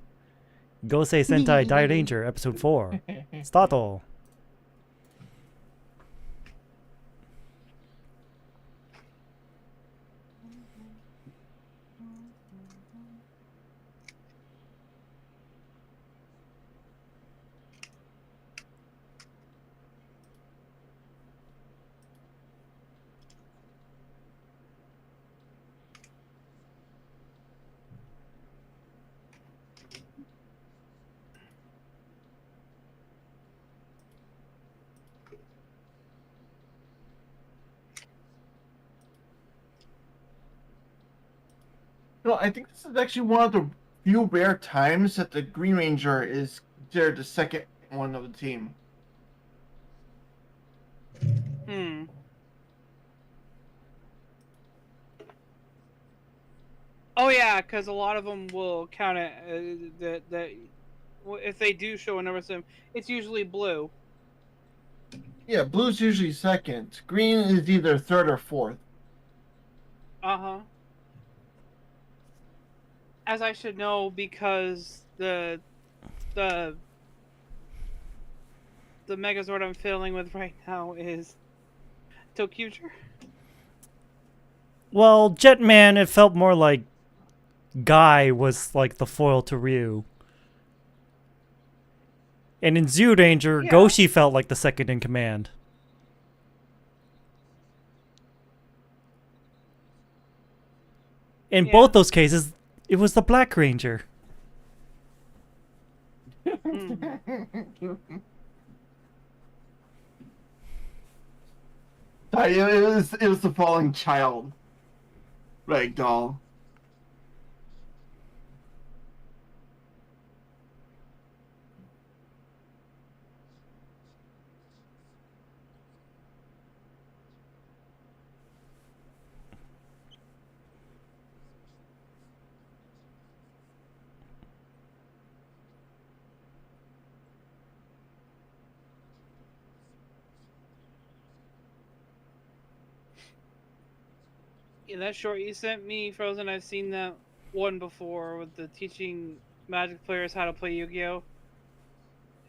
Gosei Sentai Dairanger Episode 4. Stato. No, I think this is actually one of the few rare times that the Green Ranger is considered the second one of the team. Oh yeah, because a lot of them will count it that if they do show a number system, it's usually blue. Yeah, blue's usually second. Green is either third or fourth. As I should know, because the Megazord I'm fiddling with right now is Tokuger. Well, Jetman, it felt more like Guy was like the foil to Ryu. And in Zyuranger, Goshi felt like the second in command. In both those cases, it was the Black Ranger. It was the falling child. Ragdoll. Yeah, that short you sent me, Frozen, I've seen that one before with the teaching Magic players how to play Yu-Gi-Oh!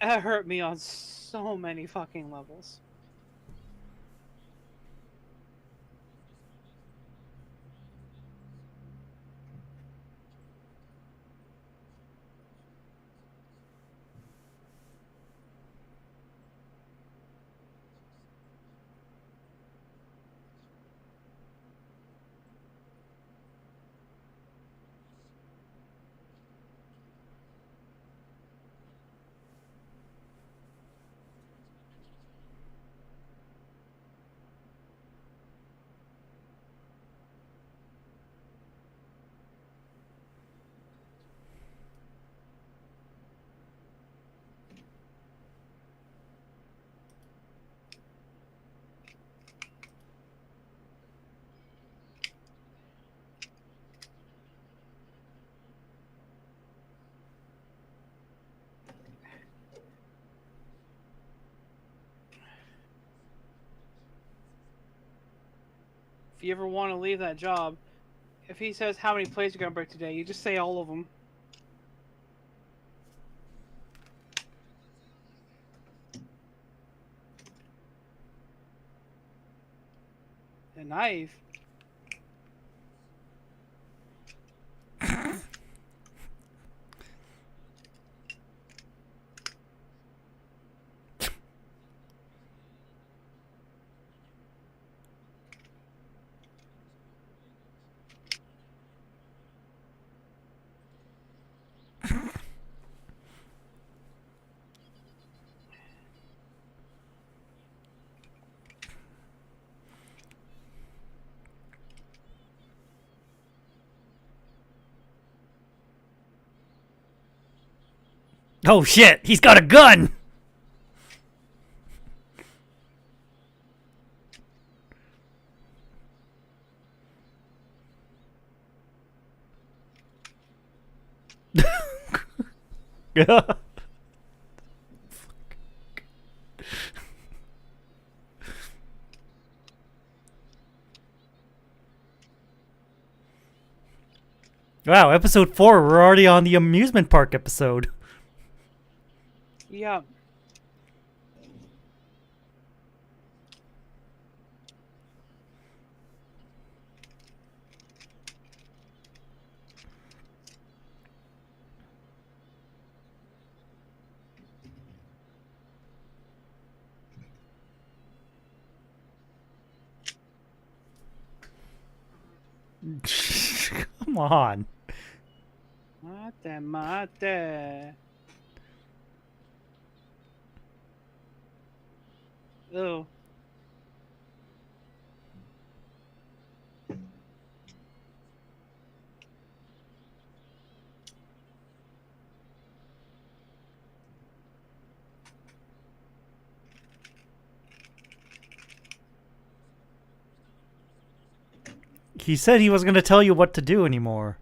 That hurt me on so many fucking levels. if you ever want to leave that job, if he says how many plates you're gonna break today, you just say all of them. A knife. Oh shit, he's got a gun! Wow, episode 4, we're already on the amusement park episode. Yeah. Come on. Mate. Ew. He said he wasn't going to tell you what to do anymore.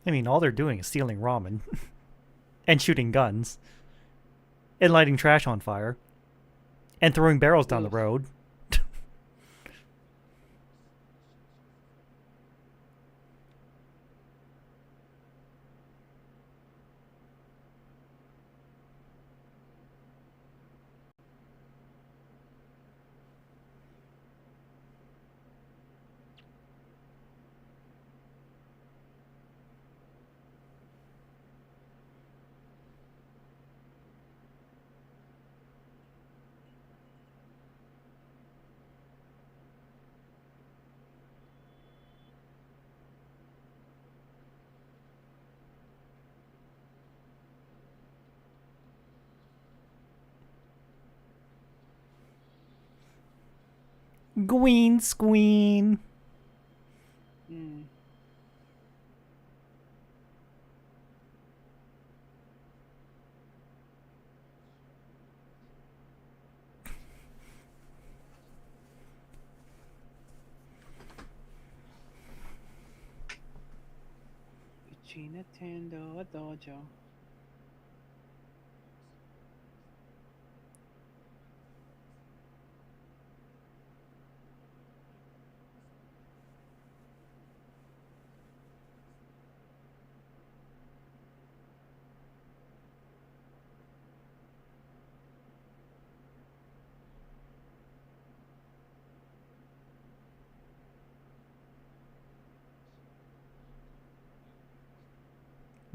I mean, all they're doing is stealing ramen. And shooting guns. And lighting trash on fire. And throwing barrels down the Ugh. road. Gween squeen. Mm. Uchina Tendo a Dojo.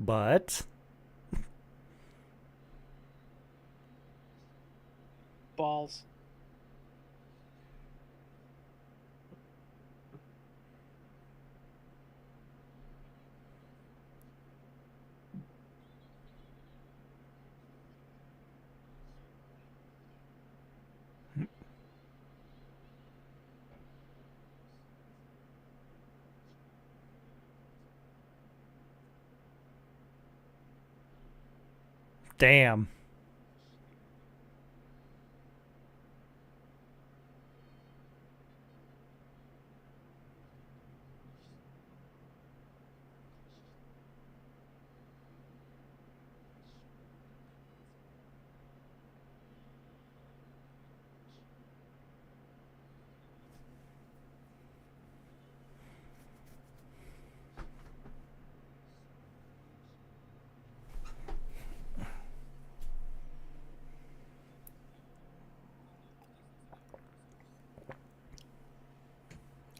But Balls. Damn.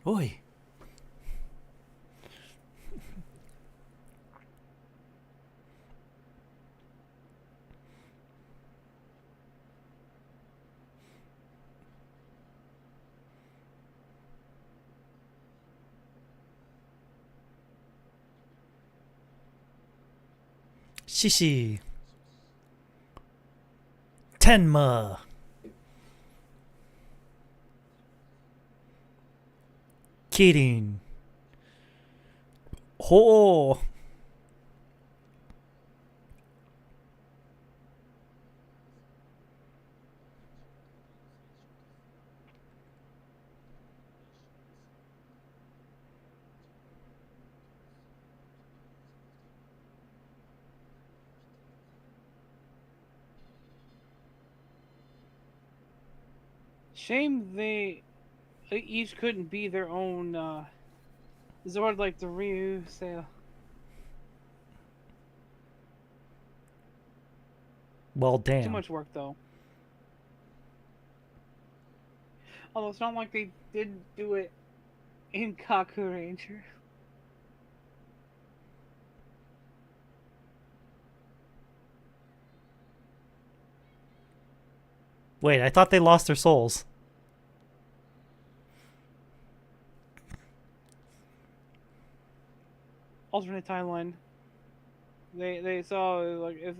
Oi. Shishi. Tenma. Kidding. Ho. Shame they each couldn't be their own Zord like the Ryu sale. Well, Too damn. much work though. Although it's not like they did do it in Kaku Ranger. Wait, I thought they lost their souls. Alternate timeline. They saw like if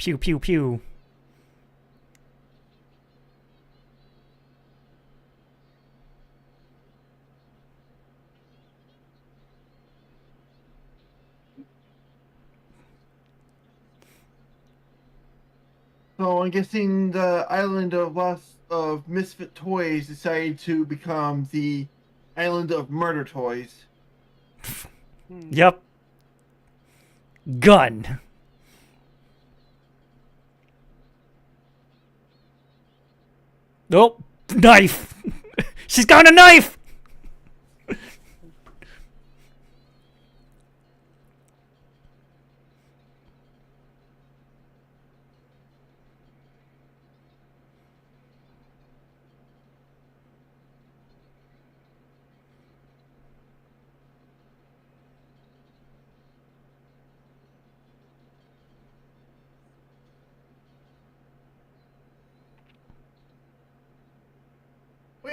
Pew pew pew. So I'm guessing the island of lost of misfit toys decided to become the island of murder toys. Yep. Gun. Nope. Knife. She's got a knife.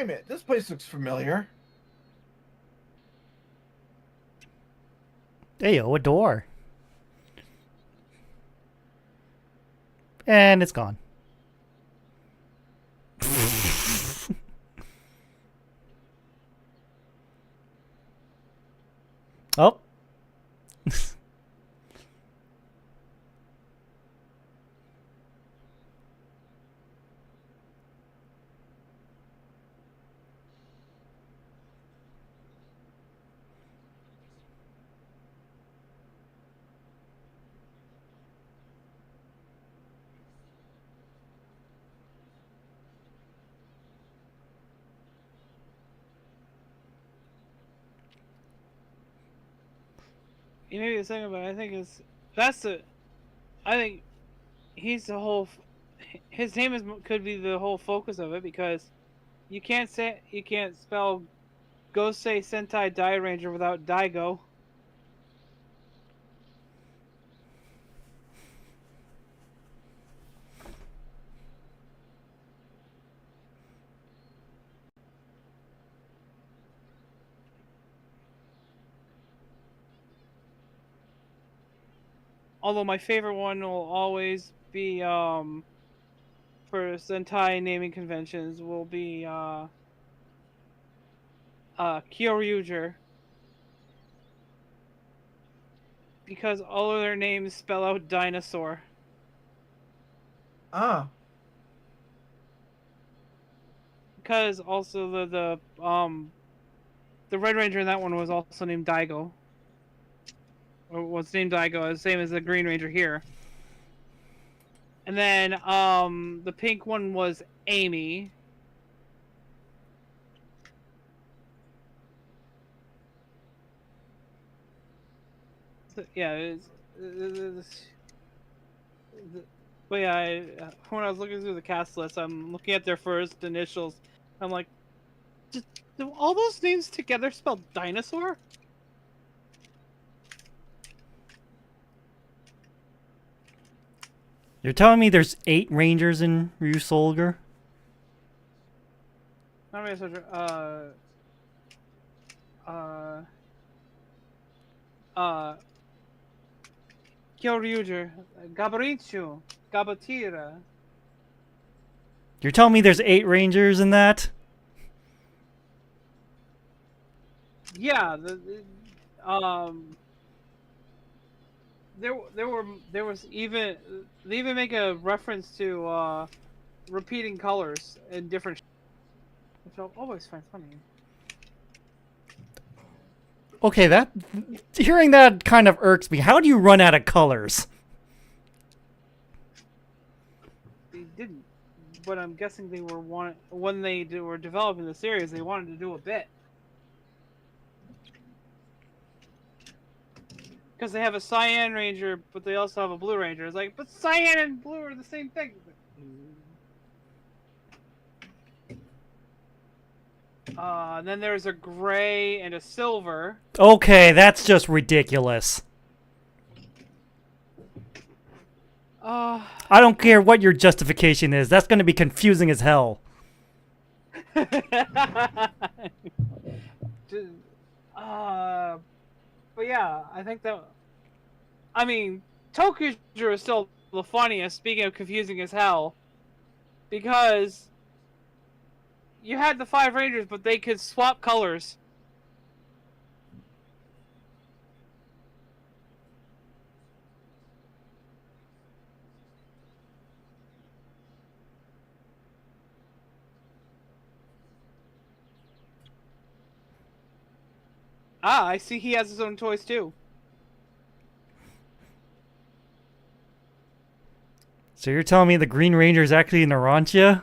Wait a minute, this place looks familiar. Ayo, a door. And it's gone. Oh. you may be the second, but I think it's that's the. I think he's the whole his name could be the whole focus of it, because you can't spell Gosei Sentai Dairanger without Daigo. Although my favorite one will always be for Sentai naming conventions will be Kyoryuger, because all of their names spell out dinosaur. Ah. Because also the Red Ranger in that one was also named Daigo. Or was named Daigo, the same as the Green Ranger here. And then the pink one was Amy. So, yeah, but yeah, when I was looking through the cast list, I'm looking at their first initials. I'm like, do all those names together spell dinosaur? You're telling me there's 8 Rangers in Ryusoulger? Not really such Kyoryuger, Gabaritsu, Gabatira. You're telling me there's 8 Rangers in that? Yeah, there was even they even make a reference to repeating colors in different, which I'll always find funny. Okay, hearing that kind of irks me. How do you run out of colors? They didn't, but I'm guessing they were when they were developing the series, they wanted to do a bit. Because they have a Cyan Ranger, but they also have a Blue Ranger. It's like, but Cyan and Blue are the same thing. Then there's a Gray and a Silver. Okay, that's just ridiculous. I don't care what your justification is. That's going to be confusing as hell. But yeah, I think that. I mean, Tokuger is still the funniest, speaking of confusing as hell. Because you had the 5 Rangers, but they could swap colors. Ah, I see he has his own toys too. So you're telling me the Green Ranger is actually an Narantia?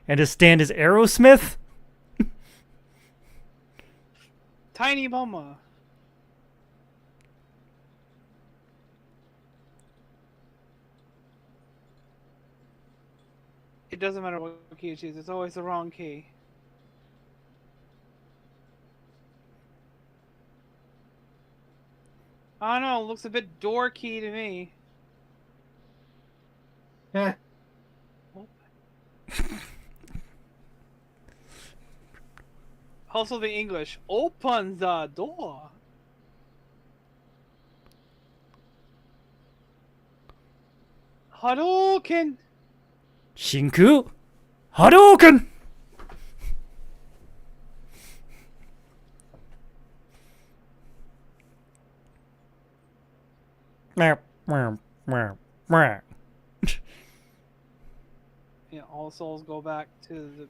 And his stand is Aerosmith? Tiny Mama. It doesn't matter what key you choose, it's always the wrong key. I don't know, it looks a bit door key to me. Yeah. Also the English. Open the door. Hadouken! Shinku Hadouken! Yeah, all souls go back to the...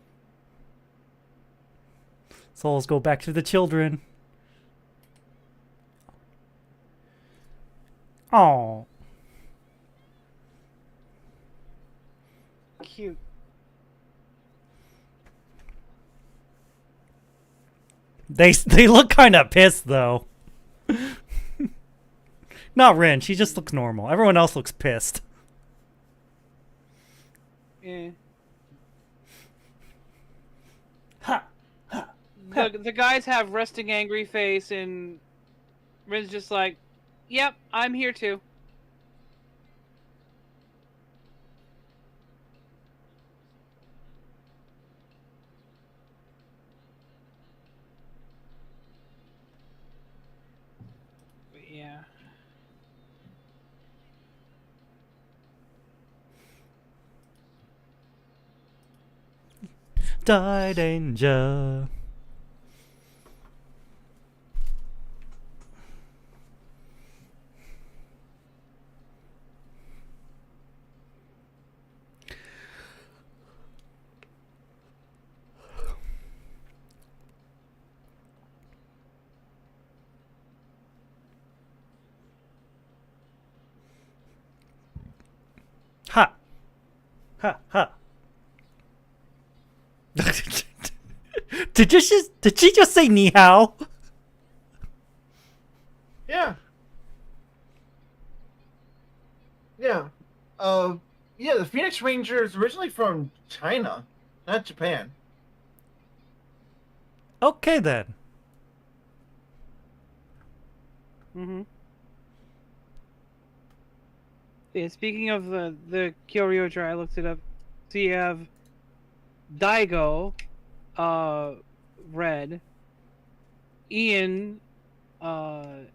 Souls go back to the children. Oh, Cute. they look kind of pissed though. Not Rin, she just looks normal. Everyone else looks pissed. Yeah. Ha! The guys have resting angry face, and Rin's just like, "Yep, I'm here too." But yeah. Dairanger. Ha! Ha! Ha! Did she just say ni hao? Yeah. Yeah. Yeah, the Phoenix Ranger is originally from China, not Japan. Okay then. Mm-hmm. Yeah, speaking of the Kyoryuger, I looked it up. So you have Daigo, red. Ian, I.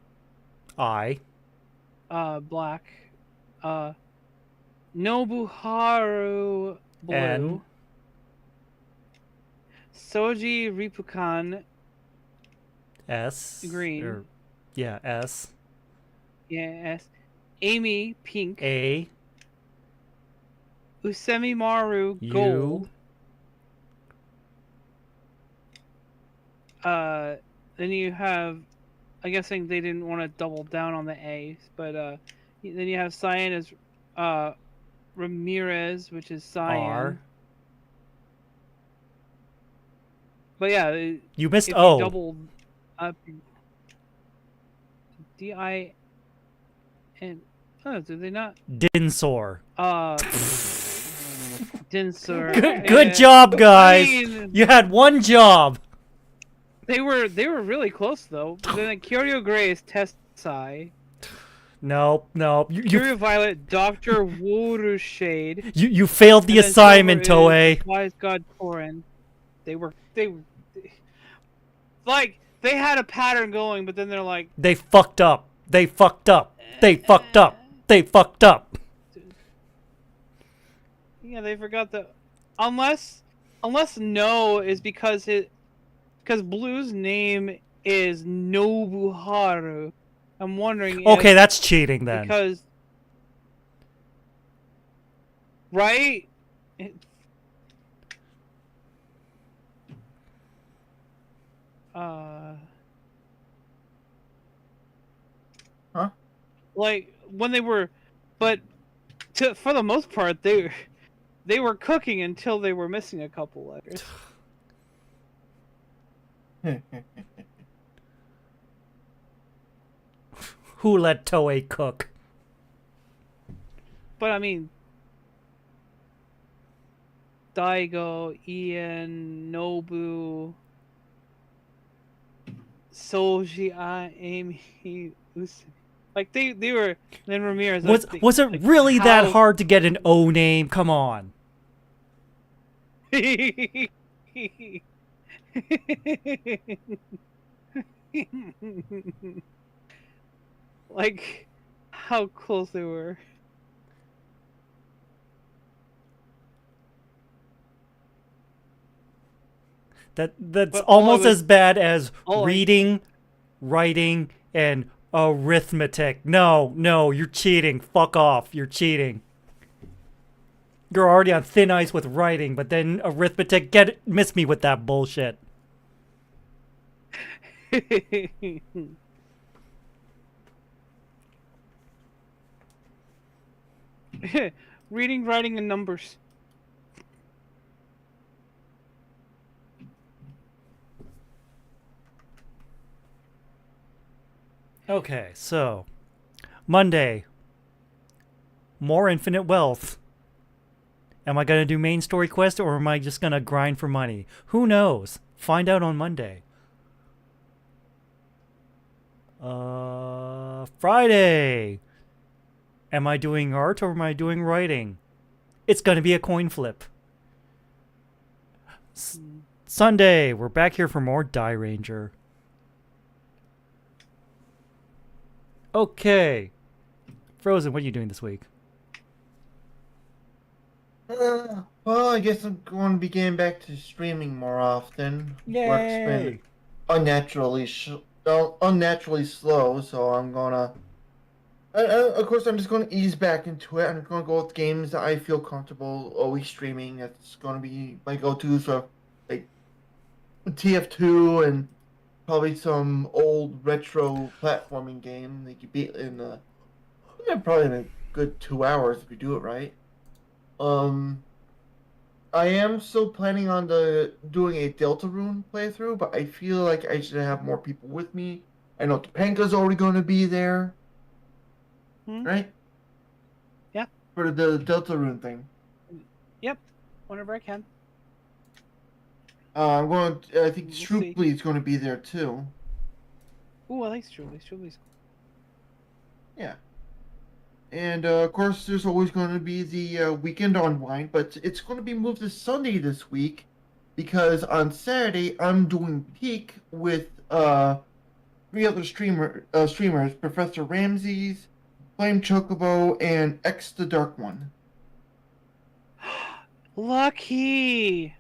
black. Nobuharu, blue. N. Soji Ripukan, S. green. Or, yeah, S. Yes. Amy, pink. A. Usemimaru, U. gold. Then you have, I'm guessing they didn't want to double down on the A's, but then you have Cyan as Ramirez, which is Cyan. R. But yeah, You missed if O. you doubled up, D-I-N. Oh, did they not? Dinsor. Dinsor. Good job, guys. I mean, You had one job. they were really close though. Then Kyoryu Gray is Tessai. Nope. You Kyoryu Violet, Dr. Worushade. you failed the And then assignment, Silver is Toei. Wise God Torin. They like they had a pattern going, but then they're like, They fucked up. They fucked up. They fucked up. They fucked up. yeah, they forgot the unless no is because Blue's name is Nobuharu. I'm wondering. Okay, if, that's cheating then. because right. Huh? Like when they were, but for the most part they were cooking until they were missing a couple letters. Who let Toei cook? But I mean, Daigo, Ian, Nobu, Soji, Amy, like they were. Then Ramirez. Was it really that hard to get an O name? Come on. Like how close they were. That's But almost all I as bad as all I- reading, writing, and arithmetic. No, you're cheating. Fuck off. You're cheating. You're already on thin ice with writing, but then arithmetic, miss me with that bullshit. Reading, writing, and numbers. Okay, so Monday, more infinite wealth, Am I going to do main story quest or am I just going to grind for money? Who knows? Find out on Monday. Friday. Am I doing art or am I doing writing? It's going to be a coin flip. Sunday, we're back here for more Dairanger. Okay. Frozen, what are you doing this week? Well, I guess I'm going to be getting back to streaming more often. Work's been unnaturally slow, so I'm gonna. Of course, I'm just going to ease back into it. I'm going to go with games that I feel comfortable always streaming. That's going to be my go-to. So, like TF2 and probably some old retro platforming game that you beat in probably in a good 2 hours if you do it right. I am still planning on doing a Deltarune playthrough, but I feel like I should have more people with me. I know Topanga's already going to be there, right? Yeah. For the Deltarune thing. Yep. Whenever I can. I'm going. I think We'll see. Strooply is going to be there too. Ooh, I like Strooply. Strooply's Yeah. And of course, there's always going to be the weekend unwind, but it's going to be moved to Sunday this week because on Saturday I'm doing Peak with 3 other streamers: Professor Ramses, Flame Chocobo, and X the Dark One. lucky.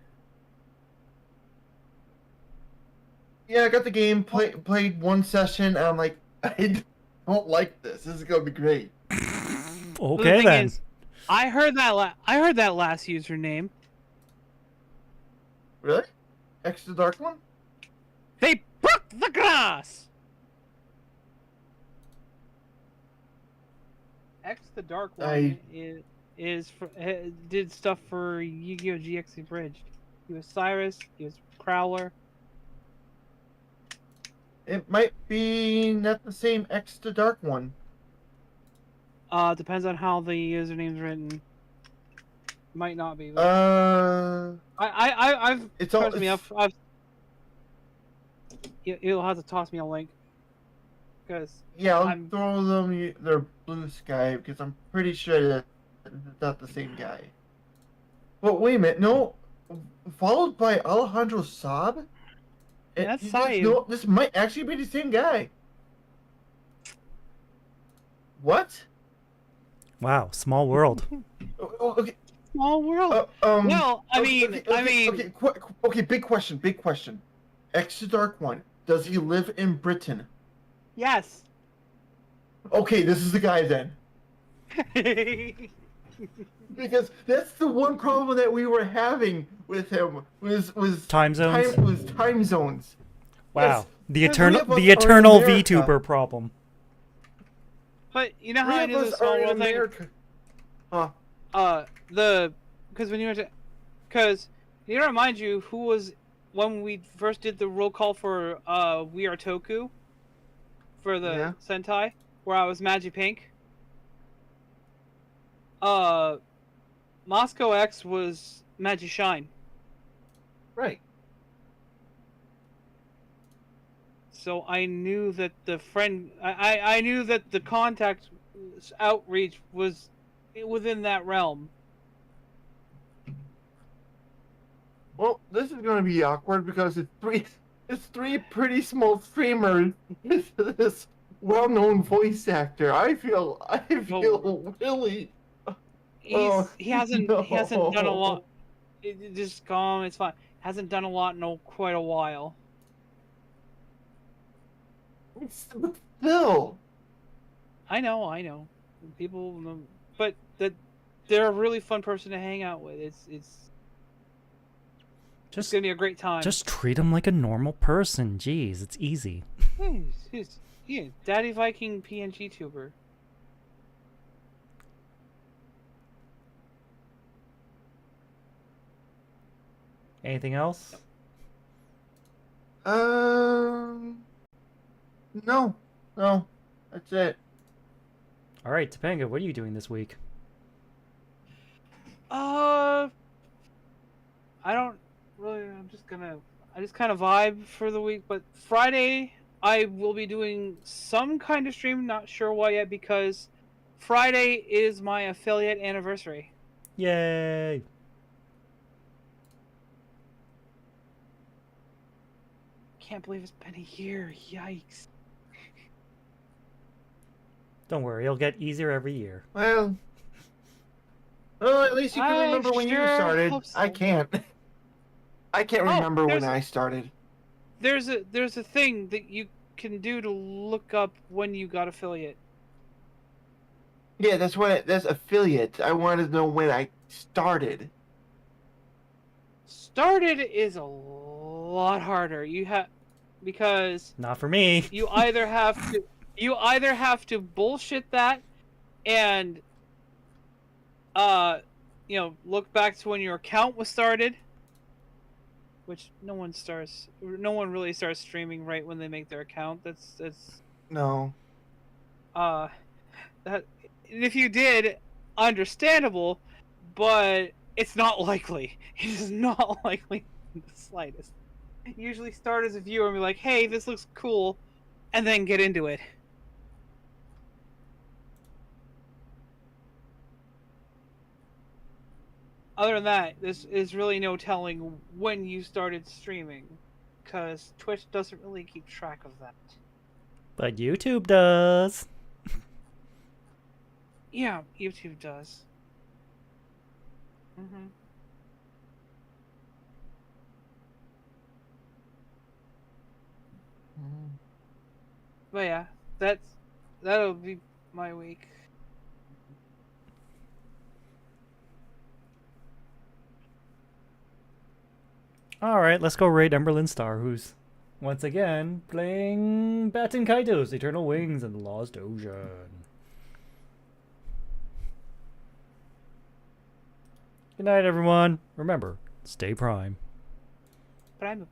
Yeah, I got the game, played one session, and I'm like, I don't like this. This is going to be great. Okay, then. Is, I heard that last username. Really? X the Dark One? They broke the glass. X the Dark One did stuff for Yu-Gi-Oh! GX Abridged. He was Cyrus. He was Prowler. It might be not the same X the Dark One. Depends on how the username's written. Might not be. I've It's trust me. I've you'll have to toss me a link. Because yeah, I'll throw them their Blue Sky because I'm pretty sure that it's not the same guy. But wait a minute, no, followed by Alejandro Saab. That's Saib. No, this might actually be the same guy. What? Wow, small world. Okay. Small world. Well, I mean. Okay. Big question. X the Dark One. Does he live in Britain? Yes. Okay, this is the guy then. Because that's the one problem that we were having with him was time zones. Time zones. Wow, yes. the eternal VTuber problem. But you know how I knew this small world thing? Because when you were because you know, remind you who was when we first did the roll call for We Are Toku for the Sentai, where I was Magi Pink. Moscow X was Magi Shine. Right. So I knew that the friend, I knew that the contact outreach was within that realm. Well, this is going to be awkward because it's three pretty small streamers with this well-known voice actor. I feel really. He hasn't done a lot. Just calm. It's fine. Hasn't done a lot in quite a while. Still. I know. People, but they're a really fun person to hang out with. It's gonna be a great time. Just treat him like a normal person. Jeez, it's easy. He's Daddy Viking PNG tuber. Anything else? No, that's it. All right, Topanga, what are you doing this week? I don't really. I just kind of vibe for the week. But Friday, I will be doing some kind of stream. Not sure what yet because Friday is my affiliate anniversary. Yay! Can't believe it's been a year. Yikes. Don't worry, it'll get easier every year. Well, at least you can I remember when you sure started. hope so. I can't. I can't Oh, remember when there's a- I started. There's a thing that you can do to look up when you got affiliate. Yeah, that's affiliate. I wanted to know when I started. Started is a lot harder. You have because Not for me. you either have to bullshit that and look back to when your account was started, which no one really starts streaming right when they make their account. That's No. that if you did, understandable, but it's not likely. It is not likely in the slightest. Usually start as a viewer and be like, hey, this looks cool, and then get into it. Other than that, this is really no telling when you started streaming, because Twitch doesn't really keep track of that. But YouTube does. Yeah, YouTube does. Mm-hmm. But yeah, that'll be my week. Alright, let's go raid Emberlyn Star, who's once again playing Batten Kaido's Eternal Wings and the Lost Ocean. Good night, everyone. Remember, stay prime. Prime.